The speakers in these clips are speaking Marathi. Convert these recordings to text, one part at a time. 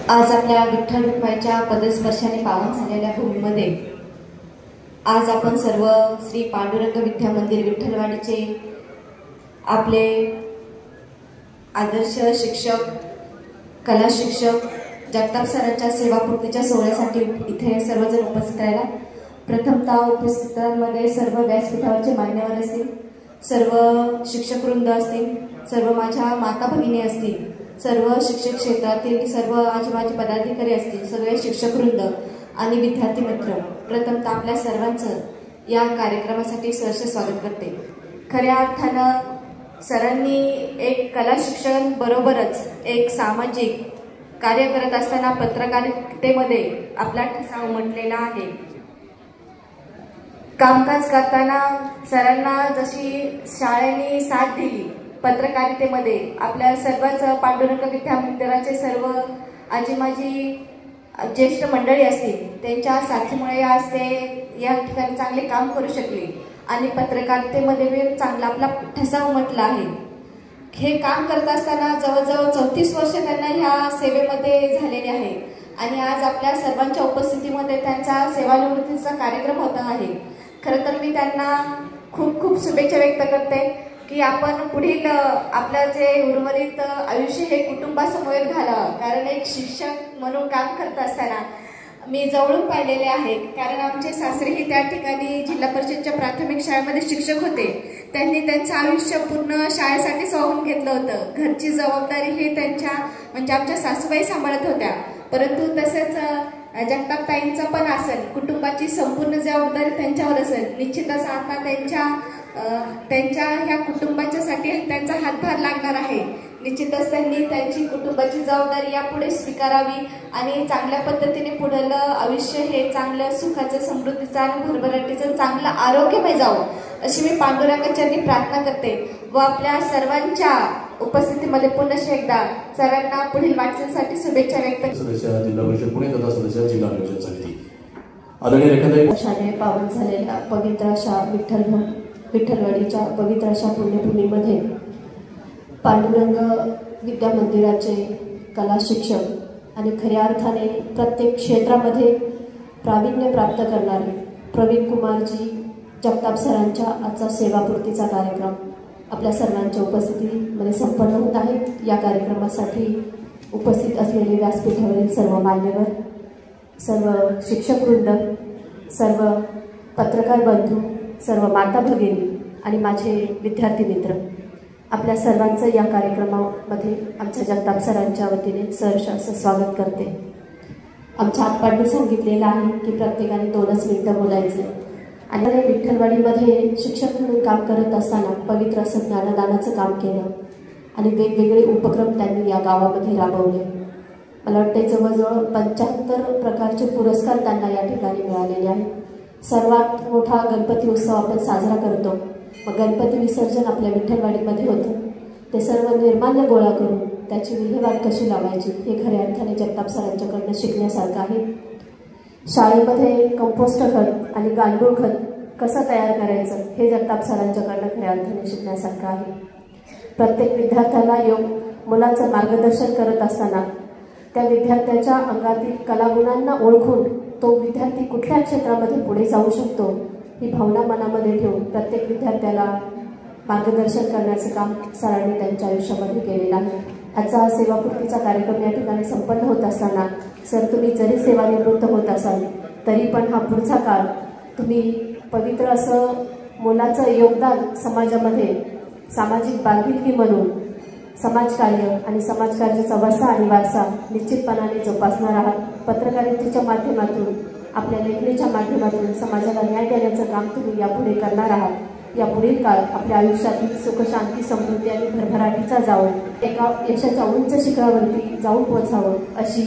आज आपल्या विठ्ठल रुक्माईच्या पदस्पर्शाने पावन झालेल्या भूमीमध्ये आज आपण सर्व श्री पांडुरंग विद्या मंदिर विठ्ठलवाडीचे आपले आदर्श शिक्षक, कला शिक्षक जगताप सरांच्या सेवापूर्तीच्या सोहळ्यासाठी इथे सर्वजण उपस्थित राहिला। प्रथमतः उपस्थितांमध्ये सर्व व्यासपीठावरचे मान्यवर असतील, सर्व शिक्षकवृंद असतील, सर्व माझ्या माता भगिनी असतील, सर्व शिक्षक क्षेत्रातील सर्व माझे पदाधिकारी असतील, सर्व शिक्षकवृंद आणि विद्यार्थी मित्र, प्रथमतः आपल्या सर्वांचं या कार्यक्रमासाठी सहर्ष स्वागत करते। खऱ्या अर्थानं सरांनी एक कला शिक्षण बरोबरच एक सामाजिक कार्य करत असताना पत्रकारितेमध्ये आपला ठसा उमटलेला आहे। कामकाज करताना सरांना जशी शाळेने साथ दिली, पत्रकारितेमध्ये आपल्या सर्वच पांडुरंग विद्या मंदिराचे सर्व आजी माजी ज्येष्ठ मंडळी असतील, त्यांच्या साथीमुळे आज ते या ठिकाणी चांगले काम करू शकले आणि पत्रकारितेमध्ये भी चांगला आपला ठसा उमटला आहे। हे काम करत असताना जवळजवळ 34 वर्ष त्यांना ह्या सेवेमध्ये झालेले आहे आणि आज आपल्या सर्वांच्या उपस्थितीमध्ये त्यांचा सेवानिवृत्तीचा कार्यक्रम होत आहे। खरं तर मी त्यांना खूप खूप शुभेच्छा व्यक्त करते की आपण पुढील आपलं जे उर्वरित आयुष्य हे कुटुंबासमोर घालावं, कारण एक शिक्षक म्हणून काम करत असताना मी जवळून पाहिलेले आहे, कारण आमचे सासरेही त्या ठिकाणी जिल्हा परिषदच्या प्राथमिक शाळेमध्ये शिक्षक होते। त्यांनी त्यांचं आयुष्य पूर्ण शाळेसाठीच वाहून घेतलं होतं। घरची जबाबदारी ही त्यांच्या म्हणजे आमच्या सासूबाई सांभाळत होत्या, परंतु तसेच जगताप ताईंचं पण असेल, कुटुंबाची संपूर्ण जबाबदारी त्यांच्यावर असेल। निश्चितच आता त्यांच्या ह्या कुटुंबाच्यासाठी त्यांचा हातभार लागणार आहे। निश्चितच त्यांनी त्यांची कुटुंबाची जबाबदारी यापुढे स्वीकारावी आणि चांगल्या पद्धतीने पुढलं आयुष्य हे चांगलं सुखाचं, समृद्धीचं आणि भरभराटीचं चांगलं आरोग्यमय जावं अशी मी पांडुरंगाचरणी प्रार्थना करते व आपल्या सर्वांच्या उपस्थितीमध्ये पुन्हा एकदा सरांना पुढील वाटचालीसाठी शुभेच्छा व्यक्त करते। सदस्य जिल्हा परिषद पुणे तथा सदस्य जिल्हा नियोजन समिती आदरणीय रेखाताई, शाळे पावन झालेल्या पवित्र अशा विठ्ठलवाडीच्या पवित्र अशा पुण्यभूमीमध्ये पांडुरंग विद्या मंदिराचे कला शिक्षक आणि खऱ्या अर्थाने प्रत्येक क्षेत्रामध्ये प्रावीण्य प्राप्त करणारे प्रवीण कुमारजी जगताप सरांच्या आजचा सेवापूर्तीचा कार्यक्रम आपल्या सर्वांच्या उपस्थितीमध्ये संपन्न होत आहे। या कार्यक्रमासाठी उपस्थित असलेले व्यासपीठावरील सर्व मान्यवर, सर्व शिक्षकवृंद, सर्व पत्रकार बंधू, सर्व माता भगिनी आणि माझे विद्यार्थी मित्र, आपल्या सर्वांचं या कार्यक्रमामध्ये आमच्या जगताप सरांच्या वतीने सहर्ष असं स्वागत करते। आमच्या आत्पांनी सांगितलेलं आहे की प्रत्येकाने 2च मिनिटं बोलायचे आणि विठ्ठलवाडीमध्ये शिक्षक म्हणून काम करत असताना पवित्र असं ज्ञानदानाचं काम केलं आणि वेगवेगळे उपक्रम त्यांनी या गावामध्ये राबवले। मला वाटते जवळजवळ 75 प्रकारचे पुरस्कार त्यांना या ठिकाणी मिळालेले आहेत। सर्वात मोठा गणपती उत्सव आपण साजरा करतो, मग गणपती विसर्जन आपल्या विठ्ठलवाडीमध्ये होतं। ते सर्व निर्माल्य गोळा करून त्याची विल्हेवाट कशी लावायची हे खऱ्या अर्थाने जगताप सरांच्याकडनं शिकण्यासारखं आहे। शाळेमध्ये कंपोस्ट खत आणि गांडूळ खत कसं तयार करायचं हे जगताप सरांच्याकडनं खऱ्या अर्थाने शिकण्यासारखं आहे। प्रत्येक विद्यार्थ्याला मुलाचं मार्गदर्शन करत असताना त्या विद्यार्थ्याच्या अंगातील कलागुणांना ओळखून तो विद्यार्थी कुठल्या क्षेत्रामध्ये पुढे जाऊ शकतो ही भावना मनामध्ये ठेवून प्रत्येक विद्यार्थ्याला मार्गदर्शन करण्याचं काम सरांनी त्यांच्या आयुष्यामध्ये केलेलं आहे। आजचा सेवापूर्तीचा कार्यक्रम या ठिकाणी संपन्न होत असताना सर, तुम्ही जरी सेवानिवृत्त होत असाल तरी पण हा पुढचा काळ तुम्ही पवित्र असं मुलाचं योगदान समाजामध्ये सामाजिक बांधिलकी म्हणून समाजकार्य आणि समाजकार्याचा वसा आणि वारसा निश्चितपणाने जोपासणार आहात। पत्रकारितेच्या माध्यमातून, आपल्या लेखणीच्या माध्यमातून समाजाला न्याय देण्याचं काम तुम्ही यापुढे करणार आहात। या पुढील काळ आपल्या आयुष्यातील सुख, शांती, समृद्धी आणि भरभराटीचा जावं, एका यशाच्या उंच शिखरावरती जाऊन पोहोचावं अशी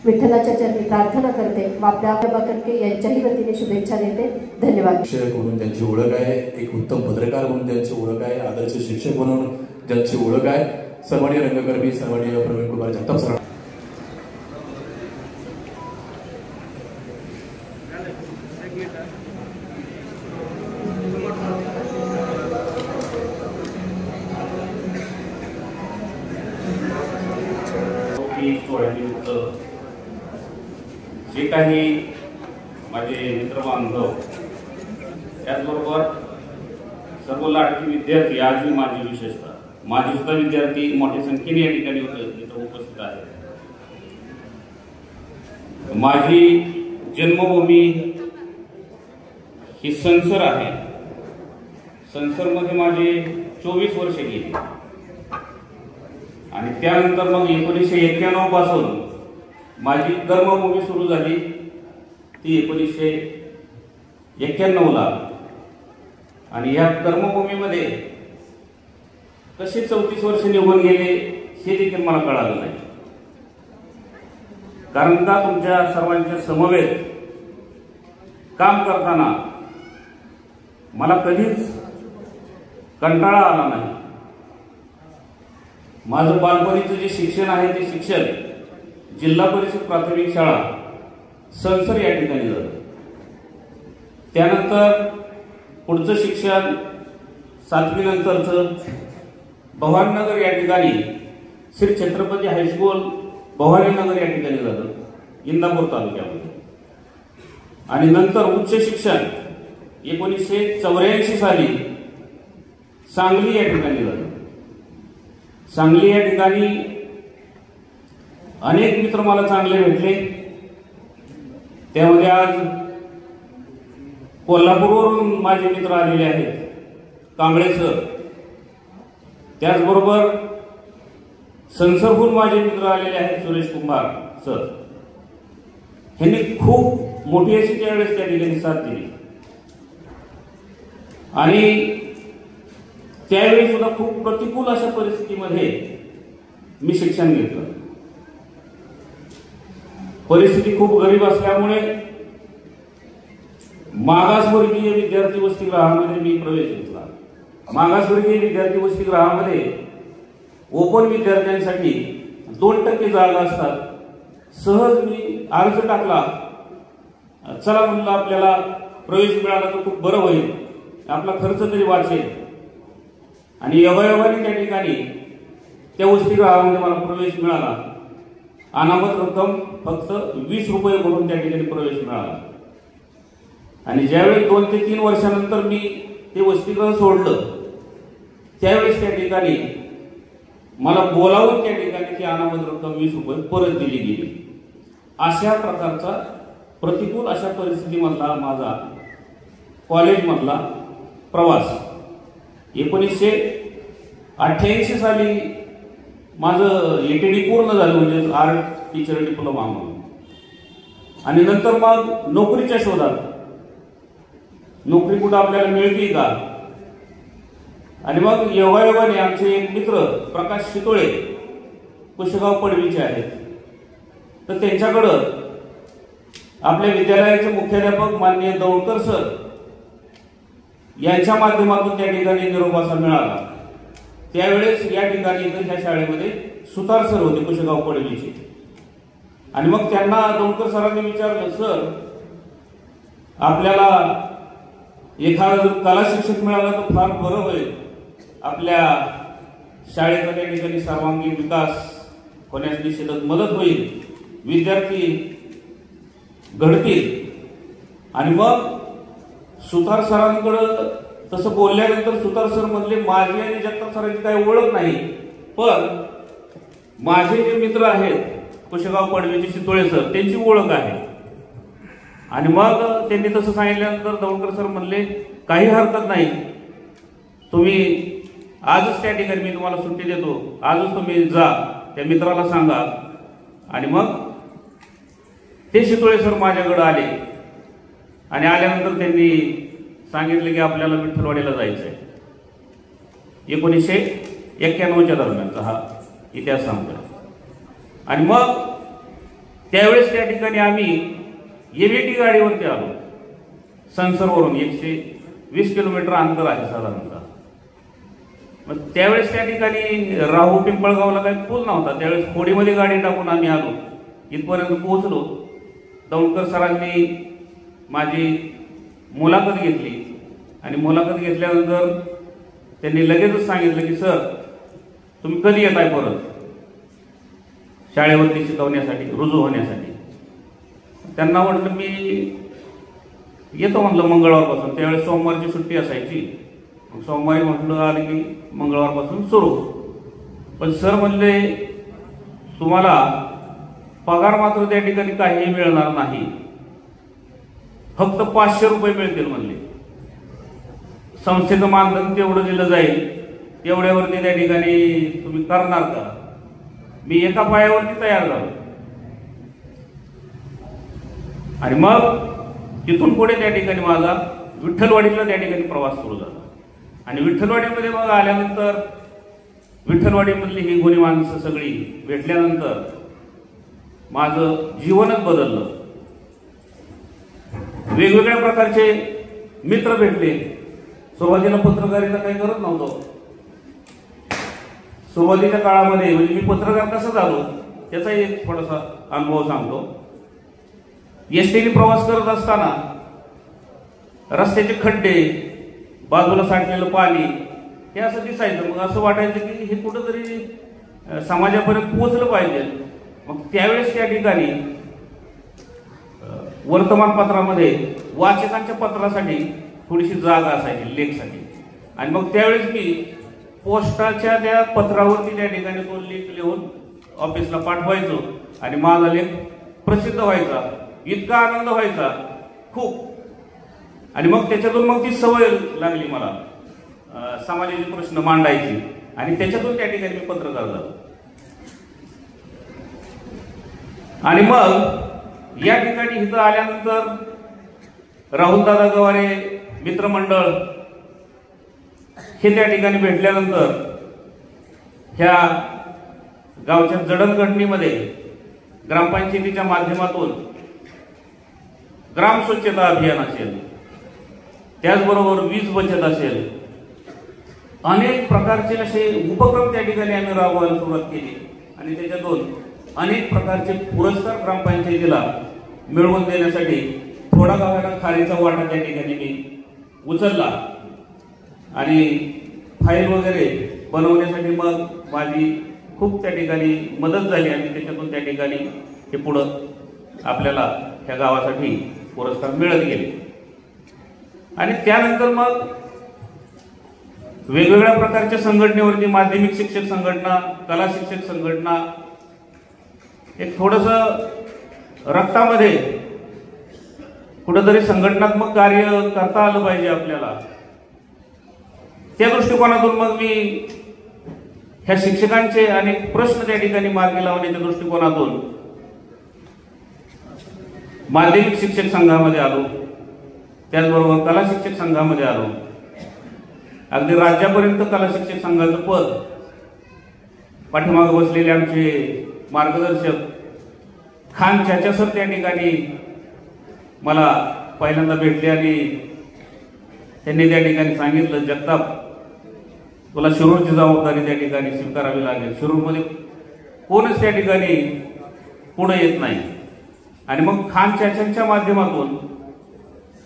विठ्ठलाच्या चरणी प्रार्थना करते व आपल्या करके यांच्याही वतीने शुभेच्छा देते। धन्यवाद। शिक्षक म्हणून त्यांची ओळख आहे, एक उत्तम पत्रकार म्हणून त्यांची ओळख आहे, आदर्श शिक्षक म्हणून ज्यांची ओळख आहे, सन्माननीय रंगकर्मी सन्माननीय प्रवीण कुमार जगताप सर। सोहळ्यानिमित्त जे काही माझे मित्रबांधव, त्याचबरोबर सर्व लाडकी विद्यार्थी, आजही माझी विशेषतः माझे सुद्धा विद्यार्थी मोठ्या संख्येने या ठिकाणी इथं उपस्थित आहेत. माझी जन्मभूमी ही संसर आहे. संसरमध्ये माझे 24 वर्ष गेली आणि त्यानंतर मग 1991 पासून माझी कर्मभूमी सुरू झाली, ती 1991 ला. आणि या कर्मभूमीमध्ये कसे 34 वर्ष निघून गेले हे देखील मला कळालं नाही. कारण का तुमच्या सर्वांच्या समवेत काम करताना मला कधीच कंटाळा आला नाही. माझं बालपणीचं जे शिक्षण आहे ते शिक्षण जिल्हा परिषद प्राथमिक शाळा संसर या ठिकाणी झालं. त्यानंतर पुढचं शिक्षण 7वी नंतरचं भवानीनगर या ठिकाणी श्री छत्रपती हायस्कूल भवानीनगर या ठिकाणी झालं, इंदापूर तालुक्यामध्ये. आणि नंतर उच्च शिक्षण 1984 साली सांगली या ठिकाणी झालं. सांगली या ठिकाणी अनेक मित्र मला चांगले भेटले. त्यामध्ये आज कोल्हापूरवरून माझे मित्र आलेले आहेत, कांबळे सर. त्याचबरोबर संसरहून माझे मित्र आलेले आहेत, सुरेश कुंभार सर. ह्यांनी खूप मोठी अशी त्यावेळेस त्या ठिकाणी साथ दिली. आणि त्यावेळी सुद्धा खूप प्रतिकूल अशा परिस्थितीमध्ये मी शिक्षण घेतलं. परिस्थिती खूप गरीब असल्यामुळे मागासवर्गीय विद्यार्थी वसतिगृहामध्ये मी प्रवेश घेतला. मागासवर्गीय विद्यार्थी वसतिगृहामध्ये ओपन विद्यार्थ्यांसाठी 2% जागा असतात. सहज मी अर्ज टाकला. चला म्हणलं आपल्याला प्रवेश मिळाला तर खूप बरं होईल, आपला खर्च तरी वाचेल. आणि योगायोगाने त्या ठिकाणी त्या वसतिगृहामध्ये मला प्रवेश मिळाला. अनामत रक्कम फक्त 20 रुपये भरून त्या ठिकाणी प्रवेश मिळाला. आणि ज्यावेळी 2 ते 3 वर्षानंतर मी ते वसतिगृह सोडलं, त्यावेळेस त्या ठिकाणी मला बोलावून त्या ठिकाणी ती अनामत रक्कम 20 रुपये परत दिली गेली. अशा प्रकारचा प्रतिकूल अशा परिस्थितीमधला माझा कॉलेजमधला प्रवास. 1988 साली माझं ETD पूर्ण झालं, म्हणजे आर्ट टीचर डिप्लोमा म्हणून. आणि नंतर मग नोकरीच्या शोधात, नोकरी कुठं आपल्याला मिळते का. आणि मग योगायोगाने आमचे एक मित्र प्रकाश शितोळे कुशेगाव पडवीचे आहेत, तर त्यांच्याकडं आपल्या विद्यालयाचे मुख्याध्यापक माननीय दौडकर सर यांच्या माध्यमातून त्या ठिकाणी निरोप असा मिळाला. त्यावेळेस या ठिकाणी ह्या शाळेमध्ये सुतार सर होते कुशेगाव पडवीचे. आणि मग त्यांना दौडकर सरांनी विचारलं, सर आपल्याला एखादा जर कला शिक्षक मिळाला तर फार बरं होईल, आपल्या शाळेचा त्या ठिकाणी सर्वांगीण विकास होण्यास निश्चितच मदत होईल, विद्यार्थी घडतील. आणि मग सुतार सरांकडं तसं बोलल्यानंतर सुतार सर म्हणले, माझी आणि जगताप सरांची काही ओळख नाही, पण माझे जे मित्र आहेत कुशेगाव पडवीचे शितोळे सर, त्यांची ओळख आहे. आणि मग त्यांनी तसं सांगितल्यानंतर दौडकर सर म्हणले, काही हरकत नाही, तुम्ही आजच त्या ठिकाणी मी तुम्हाला सुट्टी देतो, आजच तुम्ही जा, त्या मित्राला सांगा. आणि मग ते शितोळे सर माझ्याकडे आले. आणि आल्यानंतर त्यांनी सांगितलं की आपल्याला विठ्ठलवाडीला जायचं आहे. 1991च्या दरम्यानचा हा इतिहास सांगतो. आणि मग त्यावेळेस त्या ठिकाणी आम्ही MAT गाडीवरती आलो. संसरवरून 120 किलोमीटर अंतर आहे साधारणतः. मग त्यावेळेस त्या ठिकाणी राहू पिंपळगावला काही पूल नव्हता. त्यावेळेस होडीमध्ये गाडी टाकून आम्ही आलो, इथपर्यंत पोहोचलो. दौडकर सरांनी माझी मुलाखत घेतली. आणि मुलाखत घेतल्यानंतर त्यांनी लगेचच सांगितलं की सर तुम्ही कधी येताय परत शाळेवरती शिकवण्यासाठी, रुजू होण्यासाठी. त्यांना म्हटलं मी येतो म्हणलं मंगळवारपासून, त्यावेळेस सोमवारची सुट्टी असायची. सोमवारी म्हटलं आले की मंगळवारपासून सुरू. पण सर म्हणले तुम्हाला पगार मात्र त्या ठिकाणी काहीही मिळणार नाही, फक्त 500 रुपये मिळतील म्हणले. संस्थेचं मानधन तेवढं दिलं जाईल, तेवढ्यावरती त्या ठिकाणी तुम्ही करणार का? मी एका पायावरती तयार झालो. आणि मग तिथून पुढे त्या ठिकाणी माझा विठ्ठलवाडीला त्या ठिकाणी प्रवास सुरू झाला. आणि विठ्ठलवाडीमध्ये मग आल्यानंतर विठ्ठलवाडीमधली ही गुणी माणसं सगळी भेटल्यानंतर माझं जीवनच बदललं. वेगवेगळ्या प्रकारचे मित्र भेटले. सुरुवातीला पत्रकारिता काही करत नव्हतो. सुरुवातीच्या काळामध्ये म्हणजे मी पत्रकार कसं झालो त्याचाही एक थोडासा अनुभव सांगतो. एसटीने प्रवास करत असताना रस्त्याचे खड्डे, बाजूला साठलेलं पाणी हे असं दिसायचं. मग असं वाटायचं की हे कुठंतरी समाजापर्यंत पोहोचलं पाहिजे. मग त्यावेळेस त्या ठिकाणी वर्तमानपत्रामध्ये वाचकांच्या पत्रासाठी थोडीशी जागा असायची लेखसाठी. आणि मग त्यावेळेस मी पोस्टाच्या त्या पत्रावरती त्या ठिकाणी तो लेख लिहून ऑफिसला पाठवायचो आणि माझा लेख प्रसिद्ध व्हायचा. इतका आनंद व्हायचा खूप. आणि मग त्याच्यातून मग ती सवय लागली मला समाजाचे प्रश्न मांडायची. आणि त्याच्यातून त्या ठिकाणी मी पत्रकार झालो. आणि मग या ठिकाणी इथं आल्यानंतर राहुलदादा गवारे मित्रमंडळ हे त्या ठिकाणी भेटल्यानंतर ह्या गावच्या जडणघडणीमध्ये ग्रामपंचायतीच्या माध्यमातून ग्राम स्वच्छता अभियान असेल, त्याचबरोबर वीज बचत असेल, अनेक प्रकारचे असे उपक्रम त्या ठिकाणी आम्ही राबवायला सुरुवात केली. आणि त्याच्यातून अनेक प्रकारचे पुरस्कार ग्रामपंचायतीला मिळवून देण्यासाठी थोडा का होईना खारीचा वाटा त्या ठिकाणी मी उचलला. आणि फाईल वगैरे बनवण्यासाठी मग माझी खूप त्या ठिकाणी मदत झाली. आणि त्याच्यातून त्या ठिकाणी हे पुढं आपल्याला ह्या गावासाठी पुरस्कार मिळत गेले. आणि त्यानंतर मग वेगवेगळ्या प्रकारच्या संघटनेवरती, माध्यमिक शिक्षक संघटना, कला शिक्षक संघटना, एक थोडस रक्तामध्ये कुठंतरी संघटनात्मक कार्य करता आलं पाहिजे आपल्याला. त्या दृष्टिकोनातून मग मी ह्या शिक्षकांचे अनेक प्रश्न त्या ठिकाणी मार्गी लावण्याच्या दृष्टिकोनातून माध्यमिक शिक्षक संघामध्ये आलो. त्याचबरोबर कला शिक्षक संघामध्ये आलो. अगदी राज्यापर्यंत कला शिक्षक संघाचं पद पाठीमागे बसलेले आमचे मार्गदर्शक खान चाचा सर त्या ठिकाणी मला पहिल्यांदा भेटले. आणि त्यांनी त्या ठिकाणी सांगितलं, जगताप तुला शिरूरची जबाबदारी त्या ठिकाणी स्वीकारावी लागेल. शिरूरमध्ये कोणच त्या ठिकाणी पुढे येत नाही. आणि मग खान चाचांच्या माध्यमातून,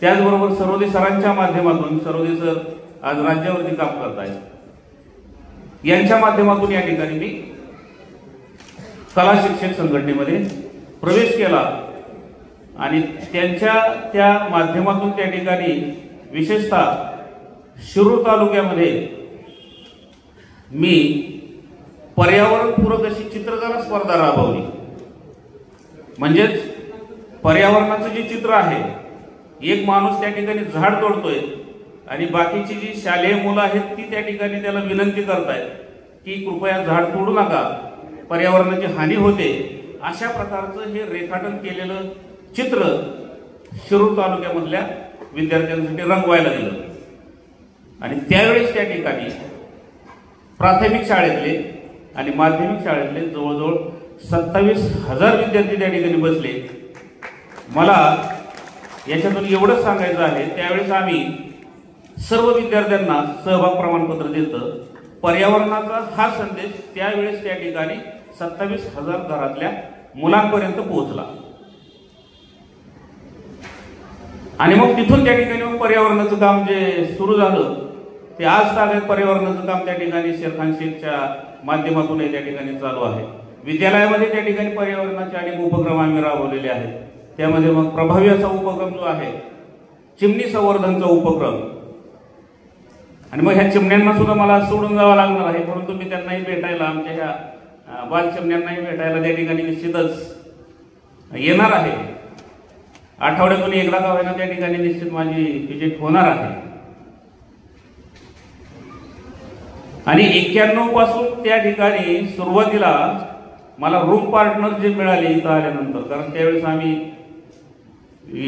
त्याचबरोबर सरोदे सरांच्या माध्यमातून, सरोदे सर आज राज्यावरती काम करत आहेत, यांच्या माध्यमातून या ठिकाणी मी कला शिक्षक संघटनेमध्ये प्रवेश केला. आणि त्यांच्या त्या माध्यमातून त्या ठिकाणी विशेषतः शिरूर तालुक्यामध्ये मी पर्यावरणपूरक अशी चित्रकला स्पर्धा राबवली. म्हणजेच पर्यावरणाचं जे चित्र आहे, एक माणूस त्या ठिकाणी झाड तोडतोय आणि बाकीची जी शालेय मुलं आहेत ती त्या ठिकाणी त्याला विनंती करतायत की कृपया झाड तोडू नका, पर्यावरणाची हानी होते. अशा प्रकारचं हे रेखाटन केलेलं चित्र शिरूर तालुक्यामधल्या विद्यार्थ्यांसाठी रंगवायला दिलं. आणि त्यावेळेस त्या ठिकाणी प्राथमिक शाळेतले आणि माध्यमिक शाळेतले जवळजवळ 27,000 विद्यार्थी त्या ठिकाणी बसले. मला याच्यातून एवढंच सांगायचं आहे, त्यावेळेस आम्ही सर्व विद्यार्थ्यांना सहभाग प्रमाणपत्र दिलं. पर्यावरणाचा हा संदेश त्यावेळेस त्या ठिकाणी 27,000 घरातल्या मुलांपर्यंत पोहोचला. आणि मग तिथून त्या ठिकाणी मग पर्यावरणाचं काम जे सुरू झालं ते आज ताब्यात पर्यावरणाचं काम त्या ठिकाणी शेरखान शेखच्या माध्यमातून त्या ठिकाणी चालू आहे. विद्यालयामध्ये त्या ठिकाणी पर्यावरणाचे अनेक उपक्रम आम्ही राबवलेले आहेत. त्यामध्ये मग प्रभावी असा उपक्रम जो आहे चिमणी संवर्धनचा उपक्रम, आणि मग ह्या चिमण्यांना सुद्धा मला सोडून जावं लागणार आहे, परंतु मी त्यांनाही भेटायला, आमच्या ह्या बाल चिमण्यांनाही भेटायला त्या ठिकाणी निश्चितच येणार आहे. आठवड्यातून एकदा का होईना त्या ठिकाणी निश्चित माझी व्हिजिट होणार आहे. आणि 91 पासून त्या ठिकाणी सुरुवातीला मला रूम पार्टनर जे मिळाले इथं आल्यानंतर, कारण त्यावेळेस आम्ही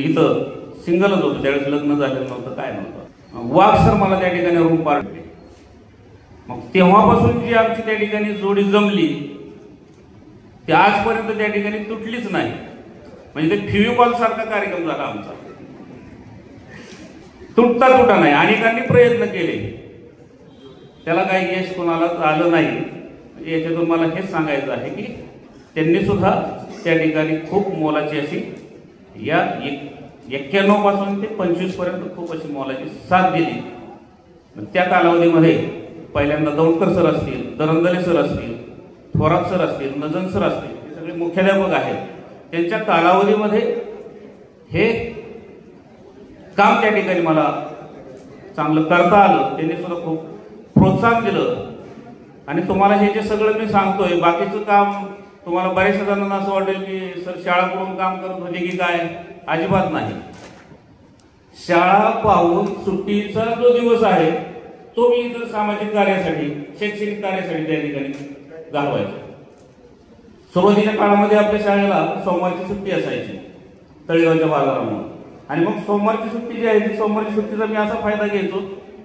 इथं सिंगलच होतो, त्यावेळेस लग्न झालेलं नव्हतं, काय नव्हतं. वाघ सर मला त्या ठिकाणी रूम पार्टनर. मग तेव्हापासून जी आमची त्या ठिकाणी जोडी जमली ती आजपर्यंत त्या ठिकाणी तुटलीच नाही. म्हणजे ते फेविकॉल सारखा कार्यक्रम झाला आमचा, तुटता नाही. अनेकांनी प्रयत्न केले, त्याला काही यश कोणालाच आलं नाही. म्हणजे याच्यातून मला हेच सांगायचं आहे की त्यांनी सुद्धा त्या ठिकाणी खूप मोलाची अशी या 91 पासून ते 25 पर्यंत खूप अशी मोलाची साथ दिली. त्या कालावधीमध्ये पहिल्यांदा दौंडकर सर असतील, दरंदले सर असतील, थोरात सर असतील, नजन सर असतील, हे सगळे मुख्याध्यापक आहेत. त्यांच्या कालावधीमध्ये हे काम त्या ठिकाणी मला चांगलं करता आलं. त्यांनी सुद्धा खूप प्रोत्साहन दिलं. आणि तुम्हाला हे जे सगळं मी सांगतोय, बाकीचं काम तुम्हाला बऱ्याचशा जणांना असं वाटेल की सर शाळा करून काम करत होते की काय, अजिबात नाही. शाळा पाहून सुट्टीचा जो दिवस आहे तो मी इतर सामाजिक कार्यासाठी, शैक्षणिक कार्यासाठी त्या ठिकाणी घालवायचो. सुरुवातीच्या काळामध्ये आपल्या शाळेला सोमवारची सुट्टी असायची तळेगावच्या बाजारामुळे. आणि मग सोमवारची सुट्टी जी आहे ती सोमवारची सुट्टीचा मी असा फायदा घ्यायचो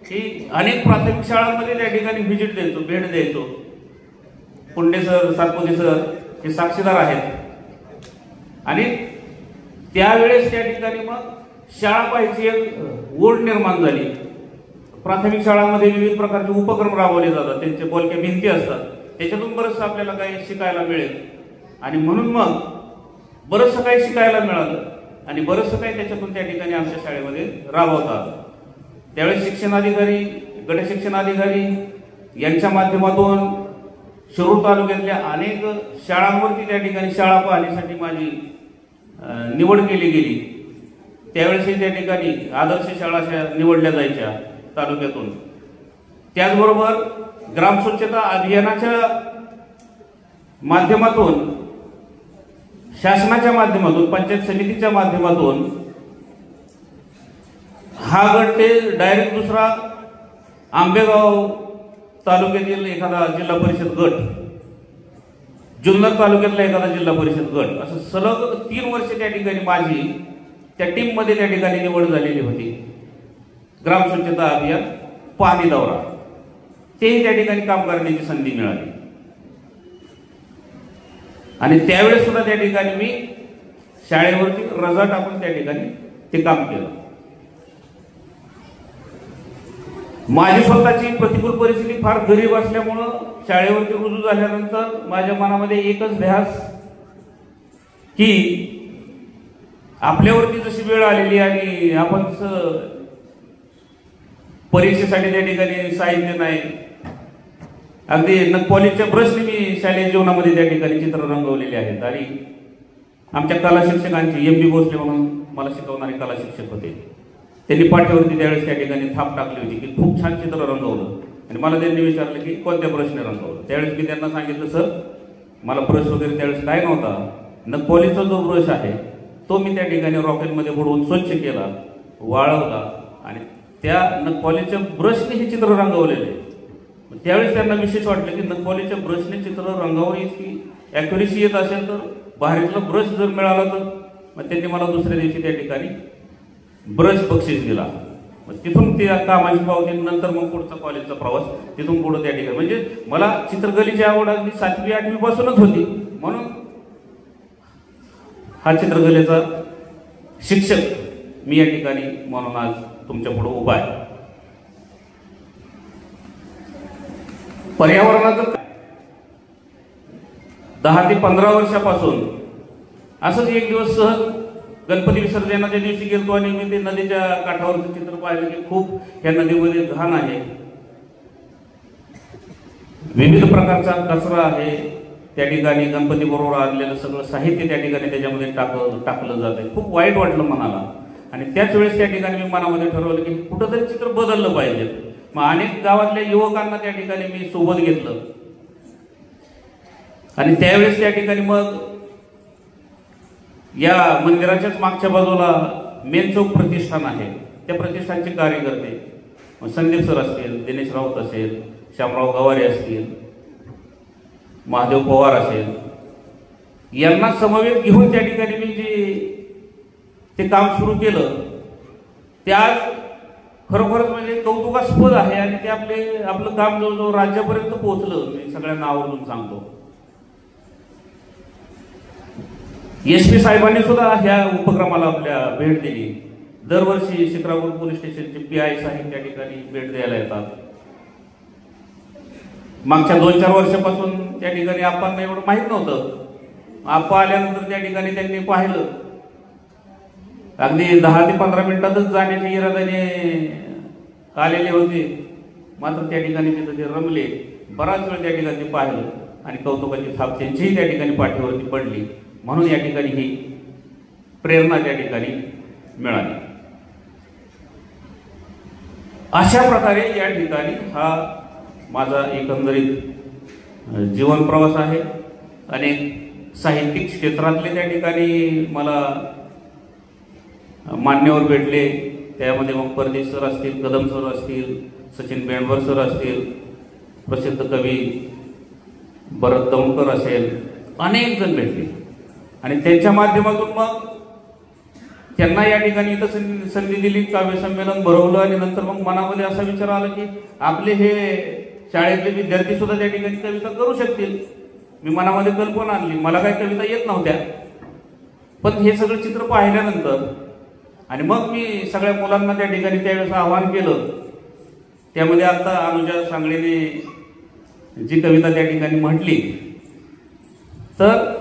की अनेक प्राथमिक शाळांमध्ये त्या ठिकाणी व्हिजिट द्यायचो, भेट द्यायचो. पुंडे सर, सातपुते सर हे साक्षीदार आहेत. आणि त्यावेळेस त्या ठिकाणी मग शाळा पाहायची एक ओढ निर्माण झाली. प्राथमिक शाळांमध्ये विविध प्रकारचे उपक्रम राबवले जातात, त्यांचे बोलक्या भिंती असतात, त्याच्यातून बरंचसं आपल्याला काही शिकायला मिळेल. आणि म्हणून मग बरंचसं काही शिकायला मिळालं आणि बरंचसं काही त्याच्यातून त्या ठिकाणी आमच्या शाळेमध्ये राबवता आलं. त्यावेळेस शिक्षणाधिकारी, गट शिक्षणाधिकारी यांच्या माध्यमातून शिरूर तालुक्यातल्या अनेक शाळांवरती त्या ठिकाणी शाळा पाहण्यासाठी माझी निवड केली गेली. त्यावेळेस त्या ठिकाणी आदर्श शाळा निवडल्या जायच्या तालुक्यातून. त्याचबरोबर ग्रामस्वच्छता अभियानाच्या माध्यमातून, शासनाच्या माध्यमातून, पंचायत समितीच्या माध्यमातून हा गट ते डायरेक्ट दुसरा आंबेगाव तालुक्यातील एखादा जिल्हा परिषद गट, जुन्नर तालुक्यातला एखादा जिल्हा परिषद गट, असं सलग 3 वर्ष त्या ठिकाणी माझी त्या टीम मध्ये त्या ठिकाणी निवड झालेली होती. ग्रामस्वच्छता अभियान, पाहणी दौरा, तेही त्या ठिकाणी काम करण्याची संधी मिळाली. आणि त्यावेळेस सुद्धा त्या ठिकाणी मी शाळेवरती रजा टाकून त्या ठिकाणी ते काम केलं. माझी स्वतःची प्रतिकूल परिस्थिती फार गरीब असल्यामुळं शाळेवरती रुजू झाल्यानंतर माझ्या मनामध्ये एकच ध्यास की आपल्यावरती जशी वेळ आलेली आणि आपण परीक्षेसाठी त्या ठिकाणी साहित्य नाही, अगदी कॉलेजच्या ब्रशने मी शालेय जीवनामध्ये त्या ठिकाणी चित्र रंगवलेले आहेत. आणि आमच्या कला शिक्षकांची एम बी भोसले म्हणून मला शिकवणारे कला शिक्षक होते, त्यांनी पाठीवरती त्यावेळेस त्या ठिकाणी थाप टाकली होती की खूप छान चित्र रंगवलं. आणि मला त्यांनी विचारलं की कोणत्या ब्रशने रंगवलं. त्यावेळेस मी त्यांना सांगितलं सर मला ब्रश वगैरे त्यावेळेस काय नव्हता, पॉलिशचा जो ब्रश आहे तो मी त्या ठिकाणी रॉकेलमध्ये बुडवून स्वच्छ केला, वाळवला आणि त्या पॉलिशच्या ब्रशने हे चित्र रंगवलेले. त्यावेळेस त्यांना विशेष वाटलं की पॉलिशच्या ब्रशने चित्र रंगवावं, इतकी ॲक्युरेसी येत असेल तर बाहेरचा ब्रश जर मिळाला तर. मग त्यांनी मला दुसऱ्या दिवशी त्या ठिकाणी ब्रश बक्षीस दिला. मग तिथून त्या कामाची पावती, नंतर मग पुढचा कॉलेजचा प्रवास, तिथून पुढे त्या ठिकाणी म्हणजे मला चित्रकलेची आवड अगदी 7वी 8वी पासूनच होती. म्हणून हा चित्रकलेचा शिक्षक मी या ठिकाणी म्हणून आज तुमच्या पुढे उभा आहे. पर्यावरणाचं 10 ते 15 वर्षापासून असंच एक दिवस सहज गणपती विसर्जनाच्या दिवशी गेलो आणि मी ते नदीच्या काठावरचं चित्र पाहिलं की खूप ह्या नदीमध्ये घाण आहे, विविध प्रकारचा कचरा आहे, त्या ठिकाणी गणपती बरोबर आणलेलं सगळं साहित्य त्या ठिकाणी त्याच्यामध्ये टाकलं जात आहे. खूप वाईट वाटलं मनाला. आणि त्याच वेळेस त्या ठिकाणी मी मनामध्ये ठरवलं की कुठंतरी चित्र बदललं पाहिजे. मग अनेक गावातल्या युवकांना त्या ठिकाणी मी सोबत घेतलं आणि त्यावेळेस त्या ठिकाणी मग या मंदिराच्याच मागच्या बाजूला मेन चौक प्रतिष्ठान आहे, त्या प्रतिष्ठानचे कार्यकर्ते संदीप सर असतील, दिनेश राऊत असेल, श्यामराव गवारे असतील, महादेव पवार असेल, यांना समवेत घेऊन त्या ठिकाणी मी जे ते काम सुरू केलं ते आज खरोखरच म्हणजे कौतुकास्पद आहे. आणि ते आपलं काम जवळजवळ राज्यापर्यंत पोहोचलं. मी सगळ्यांना आवर्जून सांगतो. SP साहेबांनी सुद्धा ह्या उपक्रमाला आपल्या भेट दिली. दरवर्षी शिक्रापूर पोलीस स्टेशनचे PI साहेब त्या ठिकाणी भेट द्यायला येतात. मागच्या 2-4 वर्षापासून त्या ठिकाणी आप्पांना एवढं माहीत नव्हतं. आप्पा आल्यानंतर त्या ठिकाणी त्यांनी पाहिलं. अगदी 10 ते 15 मिनिटातच जाण्याच्या इराद्याने आलेले होते. मात्र त्या ठिकाणी तिथं ते रमले. बराच वेळ त्या ठिकाणी पाहिलं आणि कौतुकाची थाप त्यांचीही त्या ठिकाणी पाठीवरती पडली. म्हणून या ठिकाणी ही प्रेरणा त्या ठिकाणी मिळाली. अशा प्रकारे या ठिकाणी हा माझा एकंदरीत जीवन प्रवास आहे. अनेक साहित्यिक क्षेत्रातले त्या ठिकाणी मला मान्यवर भेटले. त्यामध्ये मग परदेश सर असतील, कदम सर असतील, सचिन बेंडवर सर असतील, प्रसिद्ध कवी भरत दमकर असेल, अनेक जण भेटले. आणि त्यांच्या माध्यमातून मग त्यांना या ठिकाणी इथं संधी दिली, काव्य संमेलन भरवलं. आणि नंतर मग मनामध्ये असा विचार आला की आपले हे शाळेतले विद्यार्थी सुद्धा त्या ठिकाणी कविता करू शकतील. मी मनामध्ये कल्पना आणली. मला काही कविता येत नव्हत्या, पण हे सगळं चित्र पाहिल्यानंतर आणि मग मी सगळ्या मुलांना त्या ठिकाणी त्यावेळेस आवाहन केलं. त्यामध्ये आता अनुजा सांगळेने जी कविता त्या ठिकाणी म्हटली, तर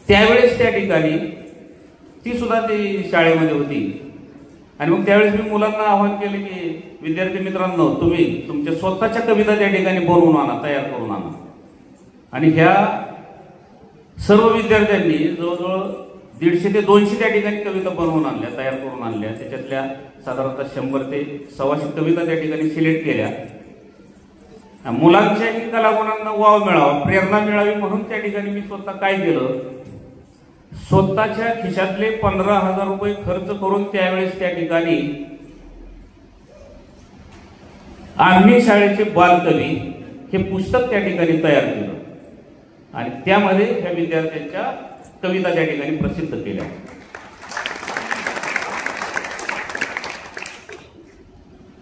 त्यावेळेस त्या ठिकाणी ती सुद्धा ती शाळेमध्ये होती. आणि मग त्यावेळेस मी मुलांना आवाहन केले की विद्यार्थी मित्रांनो, तुम्ही तुमच्या स्वतःच्या कविता त्या ठिकाणी बनवून आणा, तयार करून आणा. आणि ह्या सर्व विद्यार्थ्यांनी जवळजवळ 150 ते 200 त्या ठिकाणी कविता बनवून आणल्या, तयार करून आणल्या. त्याच्यातल्या साधारणतः 100 ते 125 कविता त्या ठिकाणी सिलेक्ट केल्या. मुलांच्याही कलागुणांना वाव मिळावा, प्रेरणा मिळावी म्हणून त्या ठिकाणी मी स्वतः काय केलं, स्वतःच्या खिशातले 15,000 रुपये खर्च करून त्यावेळेस त्या ठिकाणी आम्ही शाळेचे बालकवी हे पुस्तक त्या ठिकाणी तयार केलं. आणि त्यामध्ये ह्या विद्यार्थ्यांच्या कविता त्या ठिकाणी प्रसिद्ध केल्या.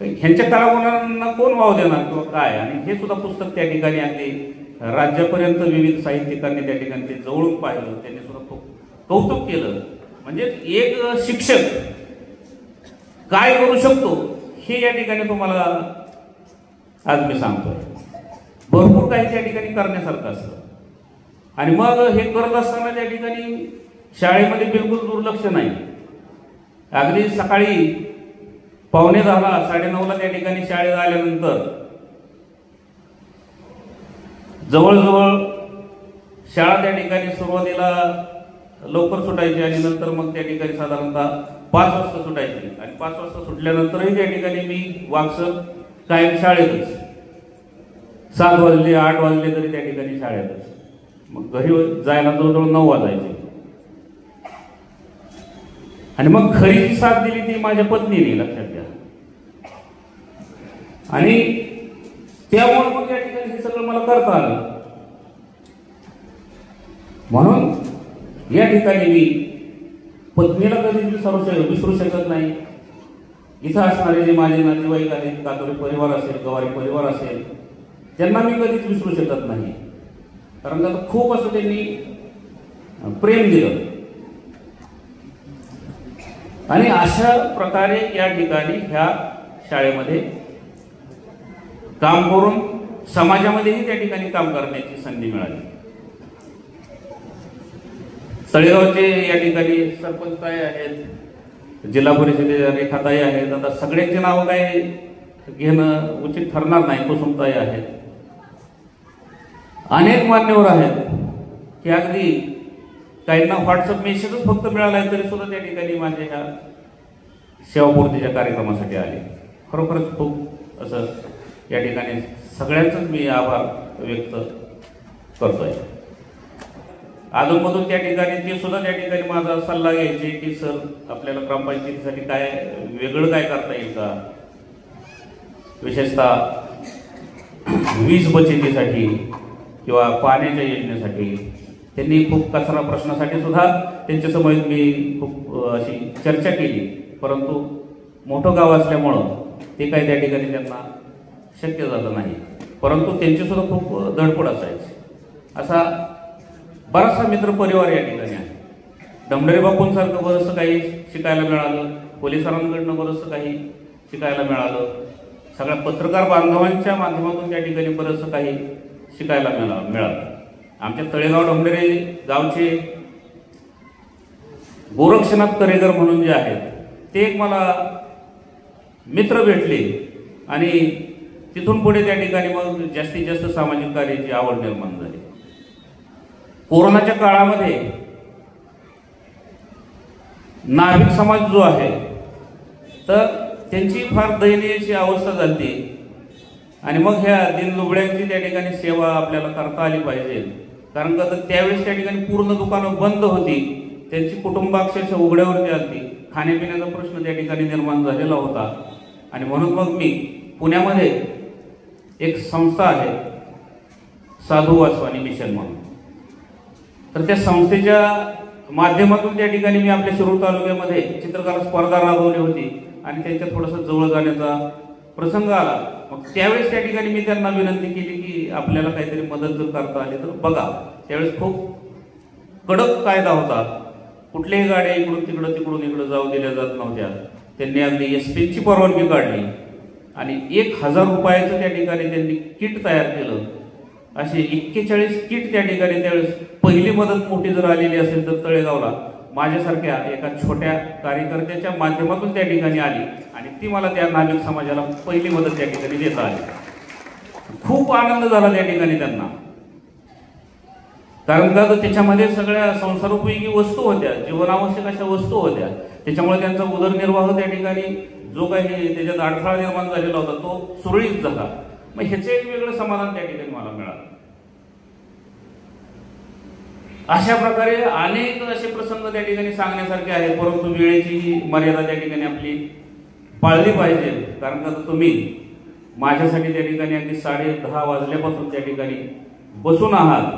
ह्यांच्या कलागुणांना कोण वाव देणार किंवा काय. आणि हे सुद्धा पुस्तक त्या ठिकाणी अगदी राज्यापर्यंत विविध साहित्यिकांनी त्या ठिकाणी ते जवळून पाहिलं. त्यांनी सुद्धा खूप कौतुक केलं. म्हणजे एक शिक्षक काय करू शकतो हे या ठिकाणी तुम्हाला आज मी सांगतोय. भरपूर काही त्या ठिकाणी करण्यासारखं असतं. आणि मग हे करत असताना त्या ठिकाणी शाळेमध्ये बिलकुल दुर्लक्ष नाही. अगदी सकाळी 9:45, 9:30 त्या ठिकाणी शाळेत आल्यानंतर जवळजवळ शाळा त्या ठिकाणी सुरुवातीला लवकर सुटायची आणि नंतर मग त्या ठिकाणी साधारणतः 5 वाजता सुटायची. आणि 5 वाजता सुटल्यानंतरही त्या ठिकाणी मी वागसर कायम शाळेतच. 7 वाजले 8 वाजले तरी त्या ठिकाणी शाळेतच. मग घरी जायला जवळजवळ 9 वाजायचे. आणि मग खरी जी साथ दिली ती माझ्या पत्नीने, लक्षात घ्या. आणि त्यामुळे मग या ठिकाणी हे सगळं मला करता आलं. म्हणून या ठिकाणी मी पत्नीला कधी विसरू शकत नाही. इथं असणारे जे माझे नातेवाईक आहेत, कातोरी परिवार असेल, गवारी परिवार असेल, त्यांना मी कधीच विसरू शकत नाही. कारण का खूप असं त्यांनी प्रेम दिलं. आणि अशा प्रकारे या ठिकाणी ह्या शाळेमध्ये काम करून समाजामध्येही त्या ठिकाणी काम करण्याची संधी मिळाली. तळेगावचे या ठिकाणी सरपंचताई आहेत, जिल्हा परिषदेच्या रेखाताई आहेत. आता सगळ्यांची नावं काय घेणं उचित ठरणार नाही. कुसुमताई आहेत, अनेक मान्यवर आहेत की अगदी काहींना व्हॉट्सअप मेसेजच फक्त मिळाला तरी सुद्धा त्या ठिकाणी माझ्या ह्या सेवापूर्तीच्या कार्यक्रमासाठी आले. खरोखरच खूप असं या ठिकाणी सगळ्यांचंच मी आभार व्यक्त करतोय. अधूनमधून त्या ठिकाणी ते सुद्धा त्या ठिकाणी माझा सल्ला घ्यायचे की सर आपल्याला ग्रामपंचायतीसाठी काय वेगळं काय करता येईल का, विशेषतः वीज बचतीसाठी किंवा पाण्याच्या योजनेसाठी. त्यांनी खूप कचरा प्रश्नासाठी सुद्धा त्यांच्यासमोर मी खूप अशी चर्चा केली, परंतु मोठं गाव असल्यामुळं ते काही त्या ठिकाणी त्यांना शक्य झालं नाही. परंतु त्यांची सुद्धा खूप धडपड असायची. असा बराचसा मित्र परिवार या ठिकाणी आहे. डमडरे बापूंसारखं बरंचसं काही शिकायला मिळालं, पोलिसांकडनं बरंचसं काही शिकायला मिळालं, सगळ्या पत्रकार बांधवांच्या माध्यमातून त्या ठिकाणी बरंचसं काही शिकायला मिळालं. आमच्या तळेगाव डमडरे गावचे गोरक्षनाथ करेगर म्हणून जे आहेत ते एक मला मित्र भेटले आणि तिथून पुढे त्या ठिकाणी मग जास्तीत जास्त सामाजिक कार्याची आवड निर्माण झाली. कोरोनाच्या काळामध्ये नाभिक समाज जो आहे तर त्यांची फार दयनीय अवस्था झाली आणि मग ह्या दिनलुबड्यांची त्या ठिकाणी सेवा आपल्याला करता आली पाहिजे. कारण का तर त्यावेळेस त्या ठिकाणी पूर्ण दुकानं बंद होती, त्यांची कुटुंब अक्षरशः उघड्यावरती आली, खाण्यापिण्याचा प्रश्न त्या ठिकाणी निर्माण झालेला होता. आणि म्हणून मग मी पुण्यामध्ये एक संस्था आहे साधू वासवानी मिशन म्हणून, तर त्या संस्थेच्या माध्यमातून त्या ठिकाणी मी आपल्या शिरूर तालुक्यामध्ये चित्रकला स्पर्धा राबवली होती आणि त्यांच्या थोडंसं जवळ जाण्याचा प्रसंग आला. मग त्यावेळेस त्या ठिकाणी मी त्यांना विनंती केली की आपल्याला काहीतरी मदत जर करता आली तर बघा. त्यावेळेस खूप कडक कायदा होता, कुठल्याही गाड्या इकडून तिकडं जाऊ दिल्या जात नव्हत्या. त्यांनी अगदी एसपीची परवानगी काढली आणि 1000 रुपयाचं त्या ठिकाणी त्यांनी किट तयार केलं. असे 41 किट त्या ठिकाणी त्यावेळेस पहिली मदत मोठी जर आलेली असेल तर तळेगावला माझ्यासारख्या एका छोट्या कार्यकर्त्याच्या माध्यमातून त्या ठिकाणी आली आणि ती मला त्या नाभिक समाजाला पहिली मदत त्या ठिकाणी देता आली. खूप आनंद झाला त्या ठिकाणी त्यांना, कारण का त्याच्यामध्ये सगळ्या संसारोपयोगी वस्तू होत्या, जीवनावश्यक अशा वस्तू होत्या. त्याच्यामुळे त्यांचा उदरनिर्वाह त्या ठिकाणी जो काही त्याच्यात अडथळा निर्माण झालेला होता तो सुरळीत झाला. मग ह्याचं एक वेगळं समाधान त्या ठिकाणी मला मिळालं. अशा प्रकारे अनेक असे प्रसंग त्या ठिकाणी सांगण्यासारखे आहेत, परंतु वेळेची मर्यादा त्या ठिकाणी आपली पाळली पाहिजे. कारण का तुम्ही माझ्यासाठी त्या ठिकाणी अगदी 10:30 वाजल्यापासून त्या ठिकाणी बसून आहात.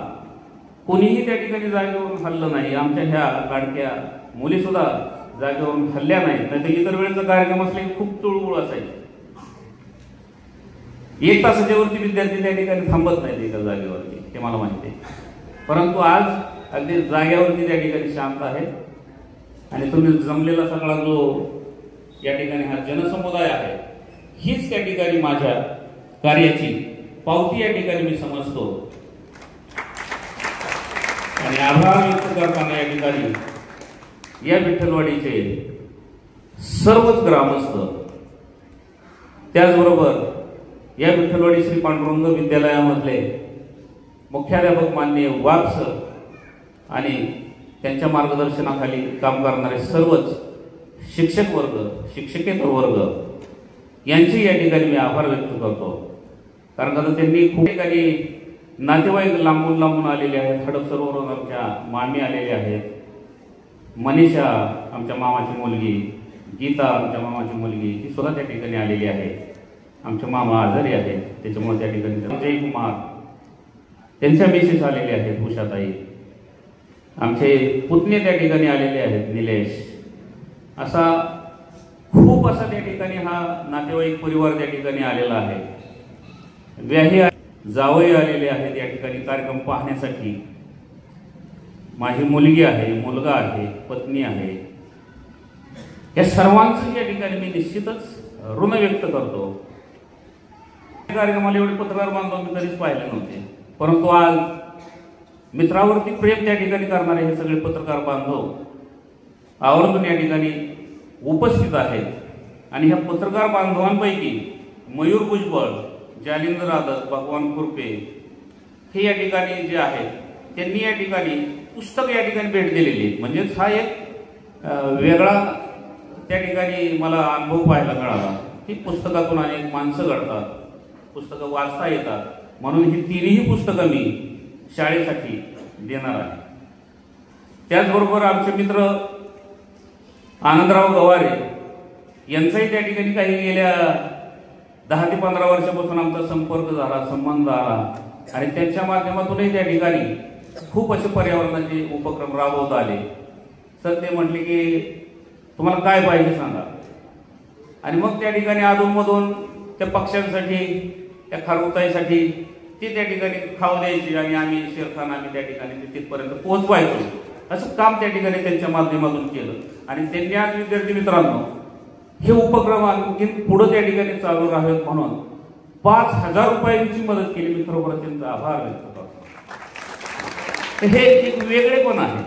कोणीही त्या ठिकाणी जागेवरून हल्लं नाही. आमच्या ह्या लाडक्या मुली सुद्धा जागेवरून हल्ल्या नाहीत. नाही तर इतर वेळेचा कार्यक्रम असले की खूप तुळबुळ असायची. 1 तासाच्या वरती विद्यार्थी त्या ठिकाणी थांबत नाहीत एका जागेवरती, हे मला माहिती आहे. परंतु आज अगदी जागेवरती त्या ठिकाणी शांत आहे आणि तुम्ही जमलेला सगळा जो या ठिकाणी हा जनसमुदाय आहे हीच त्या ठिकाणी माझ्या कार्याची पावती या ठिकाणी मी समजतो. आणि आभार व्यक्त करताना या ठिकाणी या विठ्ठलवाडीचे सर्वच ग्रामस्थ, त्याचबरोबर या विठ्ठलवाडी श्री पांडुरंग विद्यालयामधले मुख्याध्यापक माननीय वाघ सर आणि त्यांच्या मार्गदर्शनाखाली काम करणारे सर्वच शिक्षक वर्ग, शिक्षकेतर वर्ग यांचे या ठिकाणी मी आभार व्यक्त करतो. कारण का त्यांनी खूप ठिकाणी नातेवाईक लांबून लांबून आलेले आहेत. हडपसरवरून आमच्या मामी आलेल्या आहेत, मनीषा आमच्या मामाची मुलगी, गीता आमच्या मामाची मुलगी ती सुद्धा त्या ठिकाणी आलेली आहे. आमचे मामा आजारी आहेत त्याच्यामुळे त्या ठिकाणी जयकुमार त्यांच्या मिसेस आलेले आहेत, उषाताई, आमचे पुतणे त्या ठिकाणी आलेले आहेत, निलेश. असा खूप असा त्या ठिकाणी हा नातेवाईक परिवार त्या ठिकाणी आलेला आहे. व्याही जावई आलेले आहेत या ठिकाणी कार्यक्रम पाहण्यासाठी. माझी मुलगी आहे, मुलगा आहे, पत्नी आहे. या सर्वांचं या ठिकाणी मी निश्चितच ऋण व्यक्त करतो. कार्यक्रमाला एवढे पत्रकार बांधव मी कधीच पाहिले नव्हते, परंतु आज मित्रावरती प्रेम त्या ठिकाणी करणारे हे सगळे पत्रकार बांधव आवर्जून या ठिकाणी उपस्थित आहेत. आणि ह्या पत्रकार बांधवांपैकी मयूर भुजबळ, जालिंदर आदत, भगवान खुरपे हे या ठिकाणी जे आहेत त्यांनी या ठिकाणी पुस्तक या ठिकाणी भेट दिलेली आहे. म्हणजेच हा एक वेगळा त्या ठिकाणी मला अनुभव पाहायला मिळाला की पुस्तकातून अनेक माणसं घडतात, पुस्तकं वाचता येतात. म्हणून ही तिन्ही पुस्तकं मी शाळेसाठी देणार आहे. त्याचबरोबर आमचे मित्र आनंदराव गवारे यांचाही त्या ठिकाणी काही गेल्या 10 ते 15 वर्षापासून आमचा संपर्क झाला, संबंध आला आणि त्यांच्या माध्यमातूनही त्या ठिकाणी खूप असे पर्यावरणाचे उपक्रम राबवत आले. सर ते म्हटले की तुम्हाला काय पाहिजे सांगा, आणि मग त्या ठिकाणी अधूनमधून त्या पक्ष्यांसाठी, त्या खारुताईसाठी ते त्या ठिकाणी खाऊ द्यायची आणि आम्ही शेरखान आम्ही त्या ठिकाणी तिथपर्यंत पोहोचवायचो. असं काम त्या ठिकाणी त्यांच्या माध्यमातून केलं आणि त्यांनी आज विद्यार्थी मित्रांनो हे उपक्रम आणखी पुढे त्या ठिकाणी चालू राहावेत म्हणून 5,000 रुपयांची मदत केली. मी खरोखर त्यांचा आभार व्यक्त करतो. हे एक वेगळेपण आहे.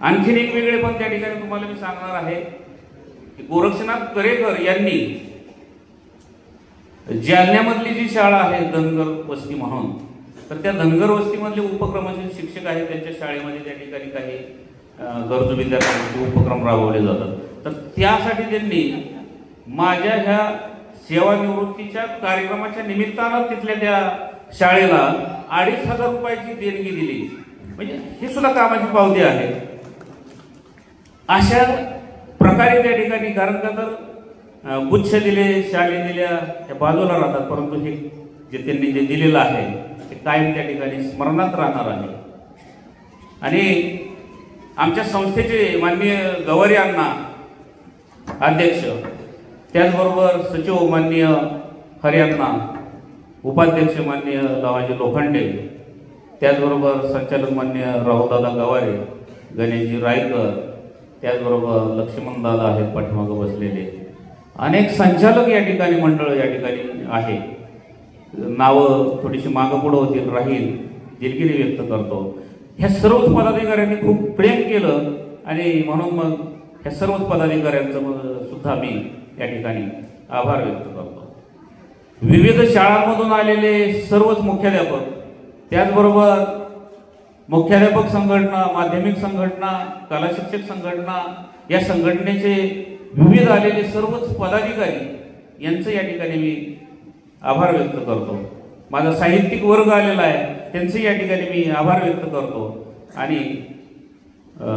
आणखीन एक वेगळेपण त्या ठिकाणी तुम्हाला मी सांगणार आहे की गोरक्षनाथ करेकर यांनी जालन्यामधली जी शाळा आहे धनगर वस्ती म्हणून, तर त्या धनगर वस्तीमधले उपक्रमाचे शिक्षक आहेत त्यांच्या शाळेमध्ये त्या ठिकाणी काही गरजू विद्यार्थ्यांचे उपक्रम राबवले जातात. तर त्यासाठी त्यांनी माझ्या ह्या सेवानिवृत्तीच्या कार्यक्रमाच्या निमित्तानं तिथल्या त्या शाळेला 2,500 रुपयाची देणगी दिली. म्हणजे ही सुद्धा कामाची पावती आहे. अशा प्रकारे त्या ठिकाणी कारण का तर गुच्छ दिले, शाले दिल्या त्या बाजूला राहतात, परंतु हे जे त्यांनी जे दिलेलं आहे ते कायम त्या ठिकाणी स्मरणात राहणार आहे. आणि आमच्या संस्थेचे माननीय गवारी अण्णा अध्यक्ष, त्याचबरोबर सचिव माननीय हरिअण्णा, उपाध्यक्ष माननीय लवाजी लोखंडे, त्याचबरोबर संचालक माननीय राहुलदादा गवारे, गणेशजी रायकर, त्याचबरोबर लक्ष्मणदादा आहेत पाठीमागं बसलेले, अनेक संचालक या ठिकाणी मंडळ या ठिकाणी आहे. नावं थोडीशी मागं पुढं होतील राहील दिलगिरी व्यक्त करतो. ह्या सर्वच पदाधिकाऱ्यांनी खूप प्रेम केलं आणि म्हणून मग ह्या सर्वच पदाधिकाऱ्यांचं सुद्धा मी या ठिकाणी आभार व्यक्त करतो. विविध शाळांमधून आलेले सर्वच मुख्याध्यापक, त्याचबरोबर मुख्याध्यापक संघटना, माध्यमिक संघटना, कला शिक्षक संघटना, या संघटनेचे विविध आलेले सर्वच पदाधिकारी यांचं या ठिकाणी मी आभार व्यक्त करतो. माझा साहित्यिक वर्ग आलेला आहे त्यांचे या ठिकाणी मी आभार व्यक्त करतो. आणि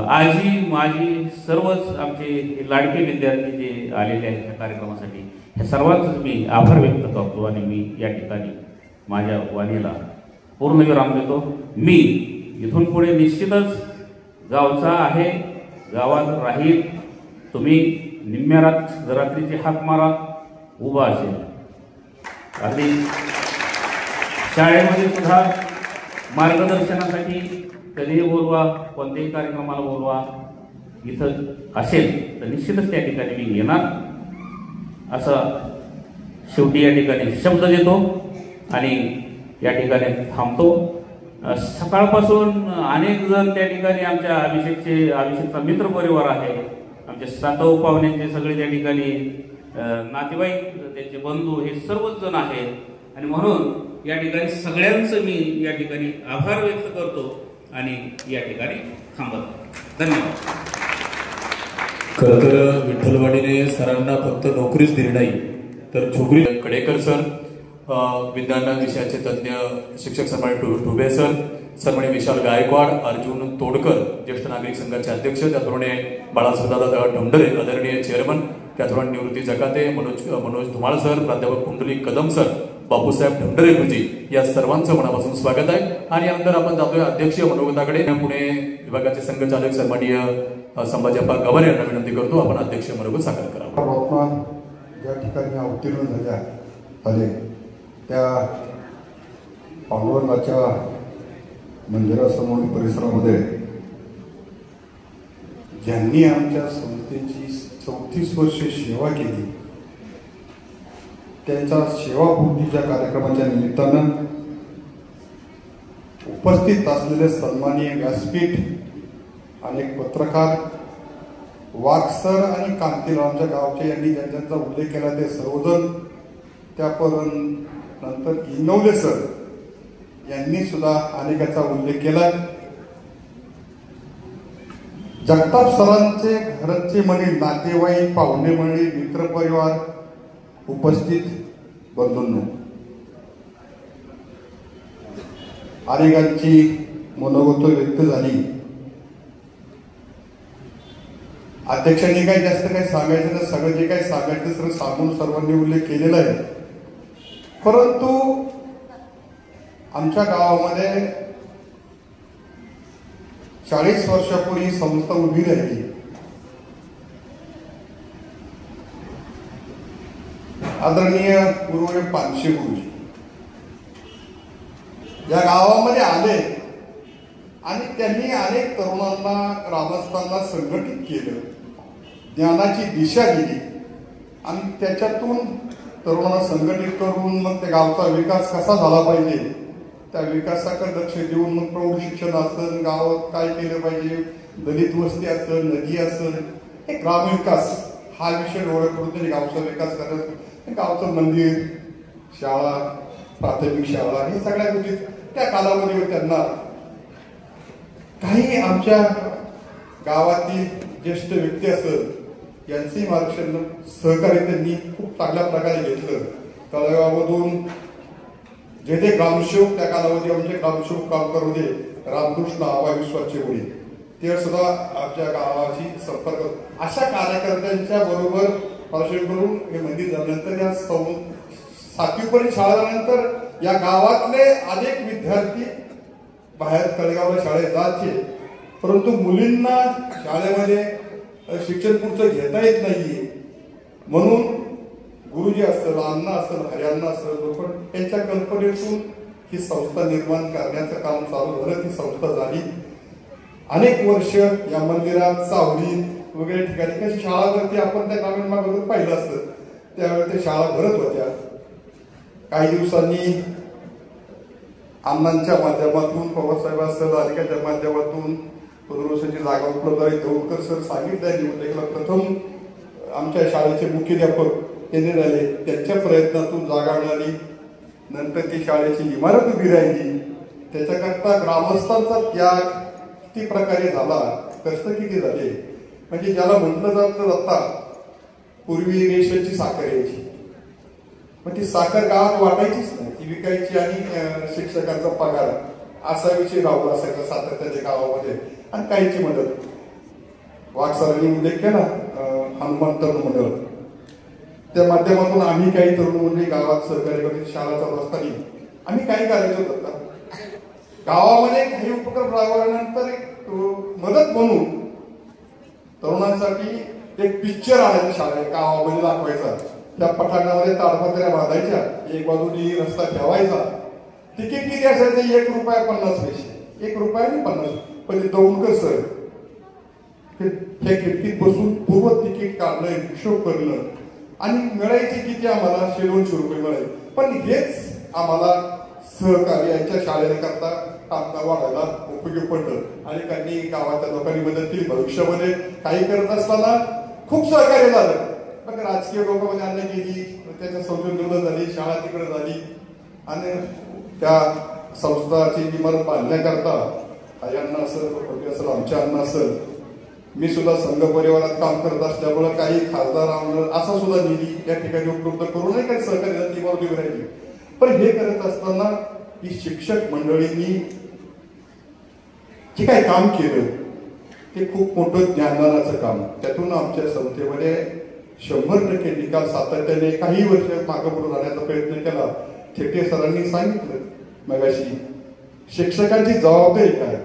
आजी माझी सर्वच आमचे लाडके विद्यार्थी जे आलेले आहेत या कार्यक्रमासाठी, ह्या सर्वांचंच मी आभार व्यक्त करतो आणि मी या ठिकाणी माझ्या वाणीला पूर्णविराम देतो. मी इथून पुढे निश्चितच गावचा आहे, गावात राहील. तुम्ही निम्म्या रात्रीची हाक मारा, उभा असेल. आणि शाळेमध्ये सुद्धा मार्गदर्शनासाठी कधीही बोलवा, कोणत्याही कार्यक्रमाला बोलवा. इथं असेल तर निश्चितच त्या ठिकाणी मी येणार असं शेवटी या ठिकाणी शब्द देतो आणि या ठिकाणी थांबतो. सकाळपासून अनेक जण त्या ठिकाणी आमच्या अभिषेकचा मित्र परिवार आहे, आमचे सातव पाहुण्यांचे सगळे त्या ठिकाणी नातेवाईक, त्यांचे बंधू, हे सर्वच जण आहेत आणि म्हणून या ठिकाणी सगळ्यांचं मी या ठिकाणी आभार व्यक्त करतो आणि या ठिकाणी थांबतो. धन्यवाद. खरं तर विठ्ठलवाडीने सरांना फक्त नोकरीच दिली नाही तर छोकरी. कडेकर सर विज्ञान विषयाचे तज्ज्ञ, शिक्षक सन्मान्य टुबे सर, सन्मान्य विशाल गायकवाड, अर्जुन तोडकर ज्येष्ठ नागरिक संघाचे अध्यक्ष, त्याचप्रमाणे बाळासाहेबदादा ढोंडरे आदरणीय चेअरमन, त्याचप्रमाणे निवृत्ती जकाते, मनोज धुमाळ सर, प्राध्यापक पुंडलिक कदम सर, बापूसाहेब ढोंडरे गुरुजी, या सर्वांचं मनापासून स्वागत आहे. आणि यानंतर आपण जातोय अध्यक्षीय मनोगताकडे. पुणे विभागाचे संघचालक सन्माननीय संभाजीप्पा गवारे यांना विनंती करतो आपण अध्यक्षीय मनोगत सादर करावं. ज्या ठिकाणी अवतीर्ण झाले त्या पांडुरंगाच्या मंदिरासमोर परिसरामध्ये ज्यांनी आमच्या संस्थेची 34 वर्षे सेवा केली, त्यांच्या सेवापूर्तीच्या कार्यक्रमाच्या निमित्तानं उपस्थित असलेले सन्माननीय व्यासपीठ, अनेक पत्रकार, वाघसर आणि कांतीरामच्या गावचे यांनी ज्यांचा उल्लेख केला ते सर्वजण, त्यापर्यंत नंतर इनवले सर यांनी सुद्धा अनेकाचा उल्लेख केला. जगताप सरांचे घरचे मंडळी, नातेवाईक, पाहुणे मंडळी, मित्रपरिवार, उपस्थित बंधूंनो, अनेकांची मनोगत व्यक्त झाली. अध्यक्षांनी काही जास्त काही सांगायचं नाही, सगळं जे काही सांगायचं सगळं सांगून सर्वांनी उल्लेख केलेला आहे. परंतु आमच्या गावामध्ये 40 वर्षापूर्वी संस्था उभी राहिली. आदरणीय गुरुवर्य पानशे गुरुजी या गावामध्ये आले आणि त्यांनी अनेक तरुणांना, ग्रामस्थांना संघटित केलं, ज्ञानाची दिशा दिली आणि त्याच्यातून तरुणांना संघटित करून मग त्या गावचा विकास कसा झाला पाहिजे, त्या विकासाकडे लक्ष देऊन मग प्रौढ शिक्षण असेल, गावात काय केलं पाहिजे, दलित वस्ती असेल, नदी असेल, हे ग्रामविकास हा विषय डोळे करून त्यांनी गावचा विकास करत, गावचं मंदिर, शाळा, प्राथमिक शाळा, हे सगळ्या गोष्टी त्या कालावधीवर त्यांना काही आमच्या गावातील ज्येष्ठ व्यक्ती असेल यांचंही मार्गदर्शन, सहकार्य त्यांनी खूप चांगल्या प्रकारे घेतलं. तळेगावामधून जे ते ग्रामसेवक त्या कालावधी आमचे ग्रामसेवक काम करू दे, रामकृष्ण आबा विश्वासचे वडील, ते सुद्धा आमच्या गावाशी संपर्क, अशा कार्यकर्त्यांच्या बरोबर भाषण करून हे मंदिर झाल्यानंतर या 7वीपर्यंत शाळा झाल्यानंतर या गावातले अनेक विद्यार्थी बाहेर तळेगावला शाळेत जायचे, परंतु मुलींना शाळेमध्ये शिक्षण पुढचं घेता येत नाहीये. म्हणून गुरुजी असेल, अण्णा असेल, हरिअण्णा असेल, पण त्यांच्या कल्पनेतून ही संस्था निर्माण करण्याचं काम चालू झालं. ती संस्था झाली. अनेक वर्ष या मंदिरात, सावलीत वगैरे ठिकाणी कशी शाळा भरती आपण त्या ग्रामीण भागातून पाहिलं असतं, त्यावेळी त्या शाळा भरत होत्या. काही दिवसांनी अण्णांच्या माध्यमातून, पवारसाहेब असेल, अनेकांच्या माध्यमातून 15 वर्षाची जागा उपलब्ध आहे. देऊळकर सर सांगितलं, प्रथम आमच्या शाळेचे मुख्याध्यापक त्यांनी झाले, त्यांच्या प्रयत्नातून जागा मिळाली. नंतर ती शाळेची इमारत उभी राहिली. त्याच्याकरता ग्रामस्थांचा त्याग किती प्रकारे झाला, कष्ट किती झाले. म्हणजे ज्याला म्हटलं जातं, आता पूर्वी रेशनची साखर यायची, मग ती साखर गावात वाटायचीच नाही, ती विकायची आणि शिक्षकांचा पगार असा विषय राहू असायचा सातत्याच्या गावामध्ये. आणि काहीची मदत, वाघसरांनी उल्लेख केला, हनुमान तरुण मंडळ, त्या माध्यमातून आम्ही काही तरुण मंडळी गावात सहकार्य करतो. शाळा चालू असताना आम्ही काही करायचो होतं गावामध्ये, काही उपक्रम राबवल्यानंतर एक मदत म्हणून तरुणांसाठी एक पिक्चर आणायचं शाळेत गावामध्ये दाखवायचा. त्या पठाणामध्ये ताडपत्र्या बांधायच्या, एक बाजूनी रस्ता ठेवायचा. तिकीट किती असायचं? ₹1.50, ₹1.50. पण ते दौंडकर सर हे खिडकीत बसून पूर्व तिकीट काढणं, हिशोब करणं, आणि मिळायचे किती आम्हाला? ₹100-200 मिळाले. पण हेच आम्हाला सहकार्याच्या शाळेकरता कामगार वाढायला उपयोगी पडलं. आणि त्यांनी गावाच्या लोकांनी मदत केली. भविष्यामध्ये काही करत असताना खूप सहकार्य झालं. पण राजकीय लोकांमध्ये आणण्यात गेली, त्याच्या संशोधन झाली, शाळा तिकडे झाली. आणि त्या संस्थाची इमारत बांधण्याकरता हरिअण्णा असेल, आमच्या अण्णा असेल, मी सुद्धा संघ परिवारात काम करत असल्यामुळे काही खासदार आमदार असा सुद्धा निधी या ठिकाणी उपलब्ध करूनही काही सहकार्य इमारत उभी राहिली. पण हे करत असताना ही शिक्षक मंडळींनी जे काही काम केलं ते खूप मोठं ज्ञानदानाचं काम. त्यातून आमच्या संस्थेमध्ये 100% निकाल सातत्याने काही वर्ष मागे पुढे राहण्याचा प्रयत्न केला. थेटे सरांनी सांगितलं मगाशी, शिक्षकांची जबाबदारी काय,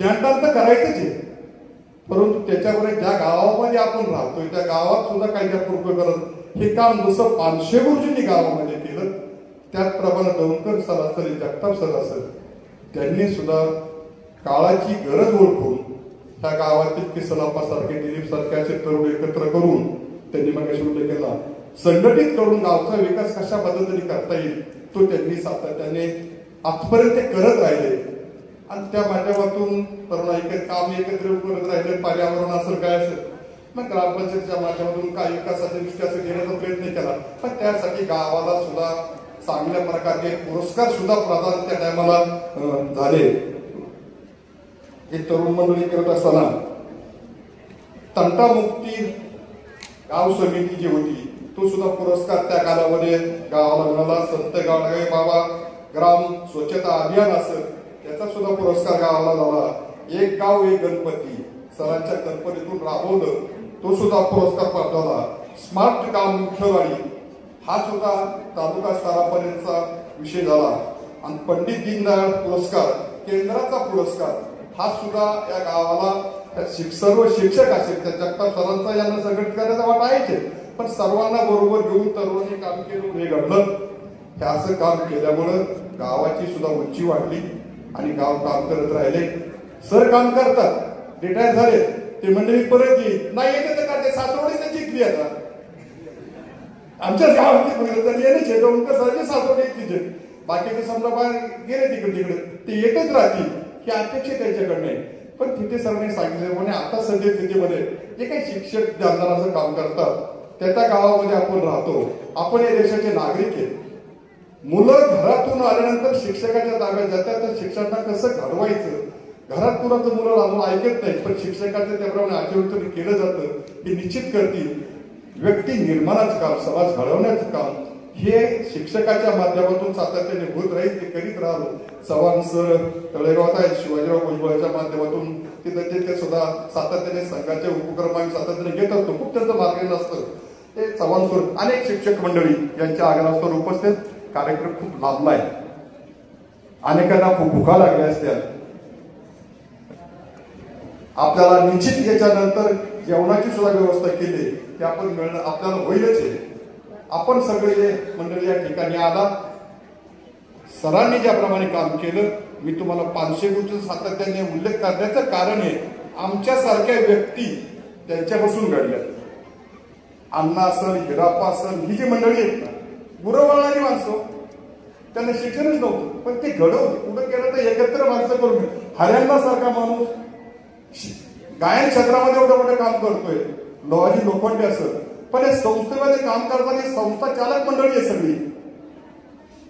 ज्ञानदान तर करायचंच आहे, परंतु त्याच्यावर ज्या गावामध्ये आपण राहतोय त्या गावात सुद्धा काही पूर्ण करत हे काम जसं पानशे गुरुजींनी गावामध्ये केलं, त्याचप्रमाणे दौंडकर सर असेल, जगताप सर असेल, त्यांनी सुद्धा काळाची गरज ओळखून त्या गावातील किसनाप्पासारखे, दिलीप सारखे असे तरुण एकत्र करून त्यांनी मगाशी उल्लेख केला, संघटित करून गावचा विकास कशा पद्धतीने करता येईल तो त्यांनी सातत्याने आजपर्यंत ते करत राहिले. आणि त्या माध्यमातून तरुण काम एकत्र करत राहिले. पर्यावरण असेल, काय असेल, मग ग्रामपंचायतीच्या माध्यमातून काही विकासाच्या दृष्टी असं घेण्याचा प्रयत्न केला. पण त्यासाठी गावाला सुद्धा चांगल्या प्रकारचे पुरस्कार सुद्धा प्रदान त्या टायमाला झाले. एक तरुण मंडळी करत असताना तंटामुक्ती गाव समिती जी होती तो सुद्धा पुरस्कार त्या कालामध्ये गावाला मिळाला. संत गाडगे बाबा ग्राम स्वच्छता अभियान असेल त्याचा सुद्धा पुरस्कार गावाला झाला. एक गाव एक गणपती सरांच्या कल्पनेतून राबवलं तो सुद्धा पुरस्कार प्राप्त झाला. स्मार्ट गाव विठ्ठलवाडी हा सुद्धा तालुका स्तरापर्यंतचा विषय झाला. आणि पंडित दीनदयाळ पुरस्कार केंद्राचा पुरस्कार हा सुद्धा या गावाला सर्व शिक्षक असेल त्या जगताप सरांचा यांना संघटित करण्याचा वाटा आहे, पण सर्वांना बरोबर घेऊन तरुणांनी काम केलं हे घडलं. हे असं काम केल्यामुळं गावाची सुद्धा उंची वाढली आणि गाव काम करत राहिले. सर काम करतात, रिटायर झाले, ते मंडळी परत येईल नाही येते तर काय सासवडीच जिंकली आता आमच्याच गावातली येणे उनकर सरांचे सासवडी तिथे बाकीचे समजा बाहेर गेले तिकडे ते येतच राहतील ही अपेक्षा त्यांच्याकडे नाही. पण तिथे सरांनी सांगितलं म्हणे आता सध्या स्थितीमध्ये जे काही शिक्षक ज्ञानदानाचं काम करतात त्या गावामध्ये आपण राहतो, आपण या देशाचे नागरिक आहेत. मुलं घरातून आल्यानंतर शिक्षकाच्या ताब्यात जातात तर शिक्षकांना कसं घडवायचं, घरात कुणाचं मुलं राहून ऐकत नाही पण शिक्षकाचं त्याप्रमाणे आचरण केलं जातं हे निश्चित करतील. व्यक्ती निर्माणाचं काम समाज घडवण्याचं काम हे शिक्षकाच्या माध्यमातून सातत्याने होत राहील. ते करीत राहिलो. चव्हाण सर तळेगावात आहेत, शिवाजीराव भुजबळाच्या माध्यमातून ते सुद्धा सातत्याने संघाचे उपक्रम आम्ही सातत्याने घेत असतो. खूप त्यांचं मार्गदर्शन असतं. ते चव्हाण सर अनेक शिक्षक मंडळी यांच्या आग्रहास्तवर उपस्थित. कार्यक्रम खूप लांबला आहे, अनेकांना खूप भुका लागल्या असत्या. आपल्याला निश्चित याच्यानंतर जेवणाची सुद्धा व्यवस्था केली की आपण मिळणं आपल्याला होईलच आहे. आपण सगळे मंडळी या ठिकाणी आला. सरांनी ज्याप्रमाणे काम केलं मी तुम्हाला 500 गोष्टी सातत्याने उल्लेख करण्याचं कारण आहे आमच्यासारख्या व्यक्ती त्यांच्यापासून घडल्या. अण्णा असेल, हिराप्पा असेल, ही जी मंडळी आहेत ना गुरवळणारी माणसं, त्यांना शिक्षणच नव्हतं पण ते घडवते. कुठं केलं तर एकत्र माणसं करून हरियाणा सारखा माणूस गायन क्षेत्रामध्ये एवढं मोठं काम करतोय. लोहाजी लोखंडे असेल पण या संस्थेमध्ये काम करताना संस्था चालक मंडळी आहे सगळी,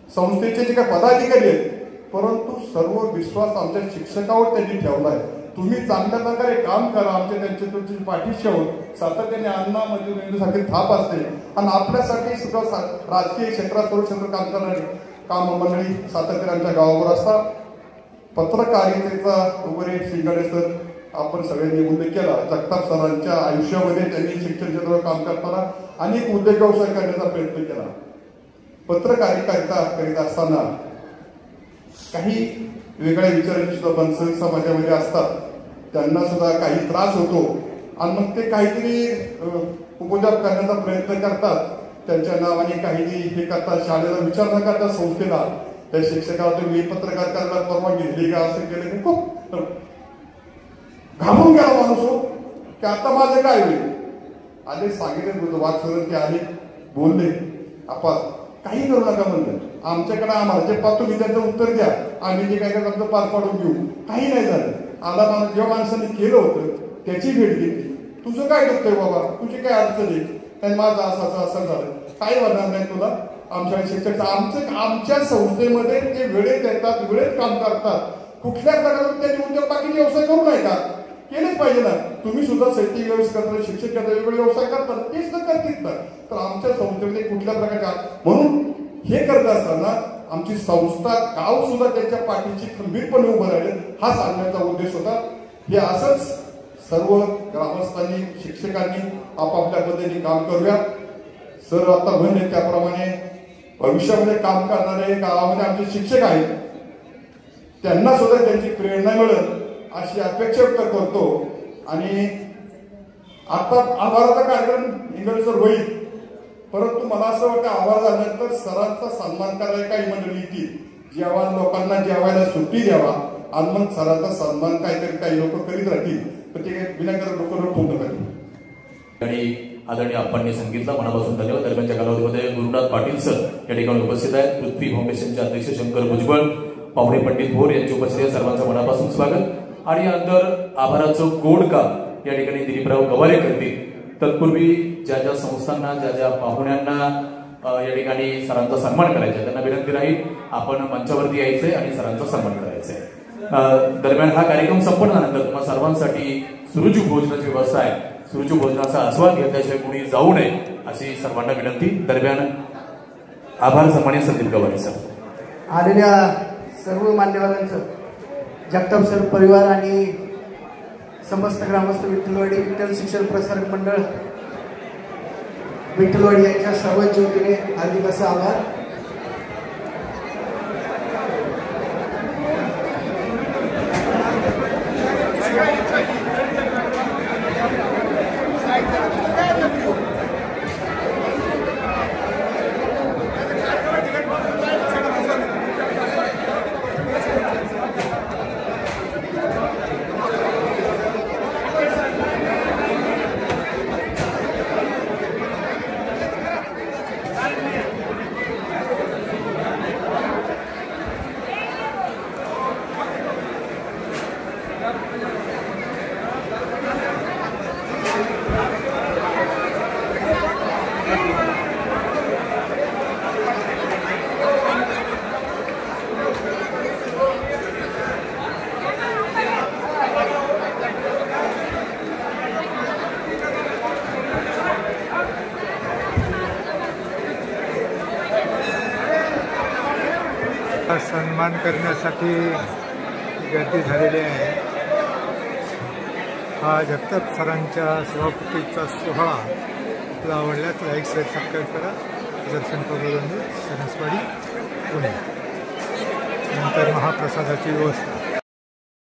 संस्थेचे जे काही पदाधिकारी आहेत, परंतु सर्व विश्वास आमच्या शिक्षकावर त्यांनी ठेवला आहे. तुम्ही चांगल्या प्रकारे काम करा, आमच्या त्यांच्या तुमची पाठीशी आहोत. सातत्याने अण्णा म्हणजे थाप असते आणि आपल्यासाठी सुद्धा राजकीय क्षेत्रात सर्व क्षेत्र काम करणारी काम मंडळी सातत्याने आमच्या गावावर असतात. पत्रकारितेचा वगैरे शिंगाडे सर आपण सगळ्यांनी उल्लेख केला. जगताप सरांच्या आयुष्यामध्ये त्यांनी शिक्षण क्षेत्रावर काम करताना अनेक उद्योग व्यवसाय करण्याचा प्रयत्न केला. पत्रकारिता करीत असताना काही वेगळ्या विचारांची सुद्धा माणसं समाजामध्ये असतात, त्यांना सुद्धा काही त्रास होतो आणि मग ते काहीतरी उपद्रव करण्याचा प्रयत्न करतात. त्यांच्या नावाने काहीतरी हे करतात, शाळेला विचार न करतात संस्थेला त्या शिक्षकाला तुम्ही पत्रकार करायला परवानगी दिली का असं केलं की खूप घाबरून गेला माणूस हो की आता माझं काय होईल. आले सांगितलं वाचलं ते आले बोलले आपण काही करू नका म्हणलं, आमच्याकडे आम्हाला जे पाहतो तुम्ही त्याचं उत्तर द्या, आम्ही जे काय करतो पार पाडून घेऊ. काही नाही झालं. आला माणूस जेव्हा माणसाने केलं होतं त्याची भेट घेतली. तुझं काय दुखतंय बाबा, तुझी काय अडचण आहे, आणि माझं असं झालं, काही होणार नाही तुला. आमच्या शिक्षक आमच्या संस्थेमध्ये ते वेळेत येतात, वेळेत काम करतात. कुठल्या प्रकारे त्यांनी उद्योग बाकीचे व्यवसाय करू नये का, केलेच पाहिजे ना. तुम्ही सुद्धा साहित्य व्यवसाय करता, शिक्षक करता, वेगवेगळे व्यवसाय करतात, तेच तर करतील ना. तर आमच्या संस्थेमध्ये कुठल्या प्रकारच्या म्हणून हे करत असताना आमची संस्था गाव सुद्धा त्यांच्या पाठीशी खंबीरपणे उभं राहिलं हा सांगण्याचा उद्देश होता. हे असंच सर्व ग्रामस्थांनी शिक्षकांनी आपापल्या पद्धतीने काम करूया. सर आता म्हणले त्याप्रमाणे भविष्यामध्ये काम करणारे गावामध्ये आमचे शिक्षक आहेत, त्यांना सुद्धा त्यांची प्रेरणा मिळेल अशी अपेक्षा व्यक्त करतो. आणि आता आभाराचा कार्यक्रम इंगळे सर होईल, परंतु मला असं वाटतं आभार झाल्यानंतर सरांचा सन्मान करायला काही मंडळी येतील, जेव्हा लोकांना जेवायला सुट्टी द्यावा आणि मग सरांचा सन्मान काहीतरी काही लोक करीत राहतील, तर ते विनाकारण लोक ठोकून राहतील. आणि आदरणीय आप्पांनी सांगितलं, मनापासून धन्यवाद. दरम्यानच्या कालावधीमध्ये गुरुनाथ पाटील सर या ठिकाणी उपस्थित आहेत. पृथ्वी फाउंडेशनचे अध्यक्ष शंकर भुजबळ, पाहुणे पंडित भोर यांची उपस्थित आहे. सर्वांचं मनापासून स्वागत. आणि नंतर आभाराचं गोड काम या ठिकाणी दिलीपराव गवारे करतील. तत्पूर्वी ज्या ज्या संस्थांना, ज्या ज्या पाहुण्यांना या ठिकाणी सरांचा सन्मान करायचा. त्यांना विनंती राहील आपण मंचावरती यायचंय आणि सरांचा सन्मान करायचंय. दरम्यान हा कार्यक्रम संपन्नानंतर तुम्हा सर्वांसाठी सुरुची भोजनाची व्यवस्था आहे. सुरुची भोजनाचा आस्वाद घेतल्याशिवाय कोणी जाऊ नये अशी सर्वांना विनंती. दरम्यान आभार सन्माननीय संदीप गवारी सर. आलेल्या सर्व मान्यवरांचं जगताप सर परिवार आणि समस्त ग्रामस्थ विठ्ठलवाडी विठ्ठल शिक्षण प्रसारक मंडळ विठ्ठलवाडी यांच्या सर्वांच्या वतीने हार्दिक असा आभार. सन्मान करण्यासाठी गर्दी झालेली आहे. हा जगताप सरांच्या सभापतीचा सोहळा आपला आवडल्यास लाईक शेअर सबस्क्राईब करा. दर्शन प्रबोधन सरसवाडी पुणे. नंतर महाप्रसादाची व्यवस्था.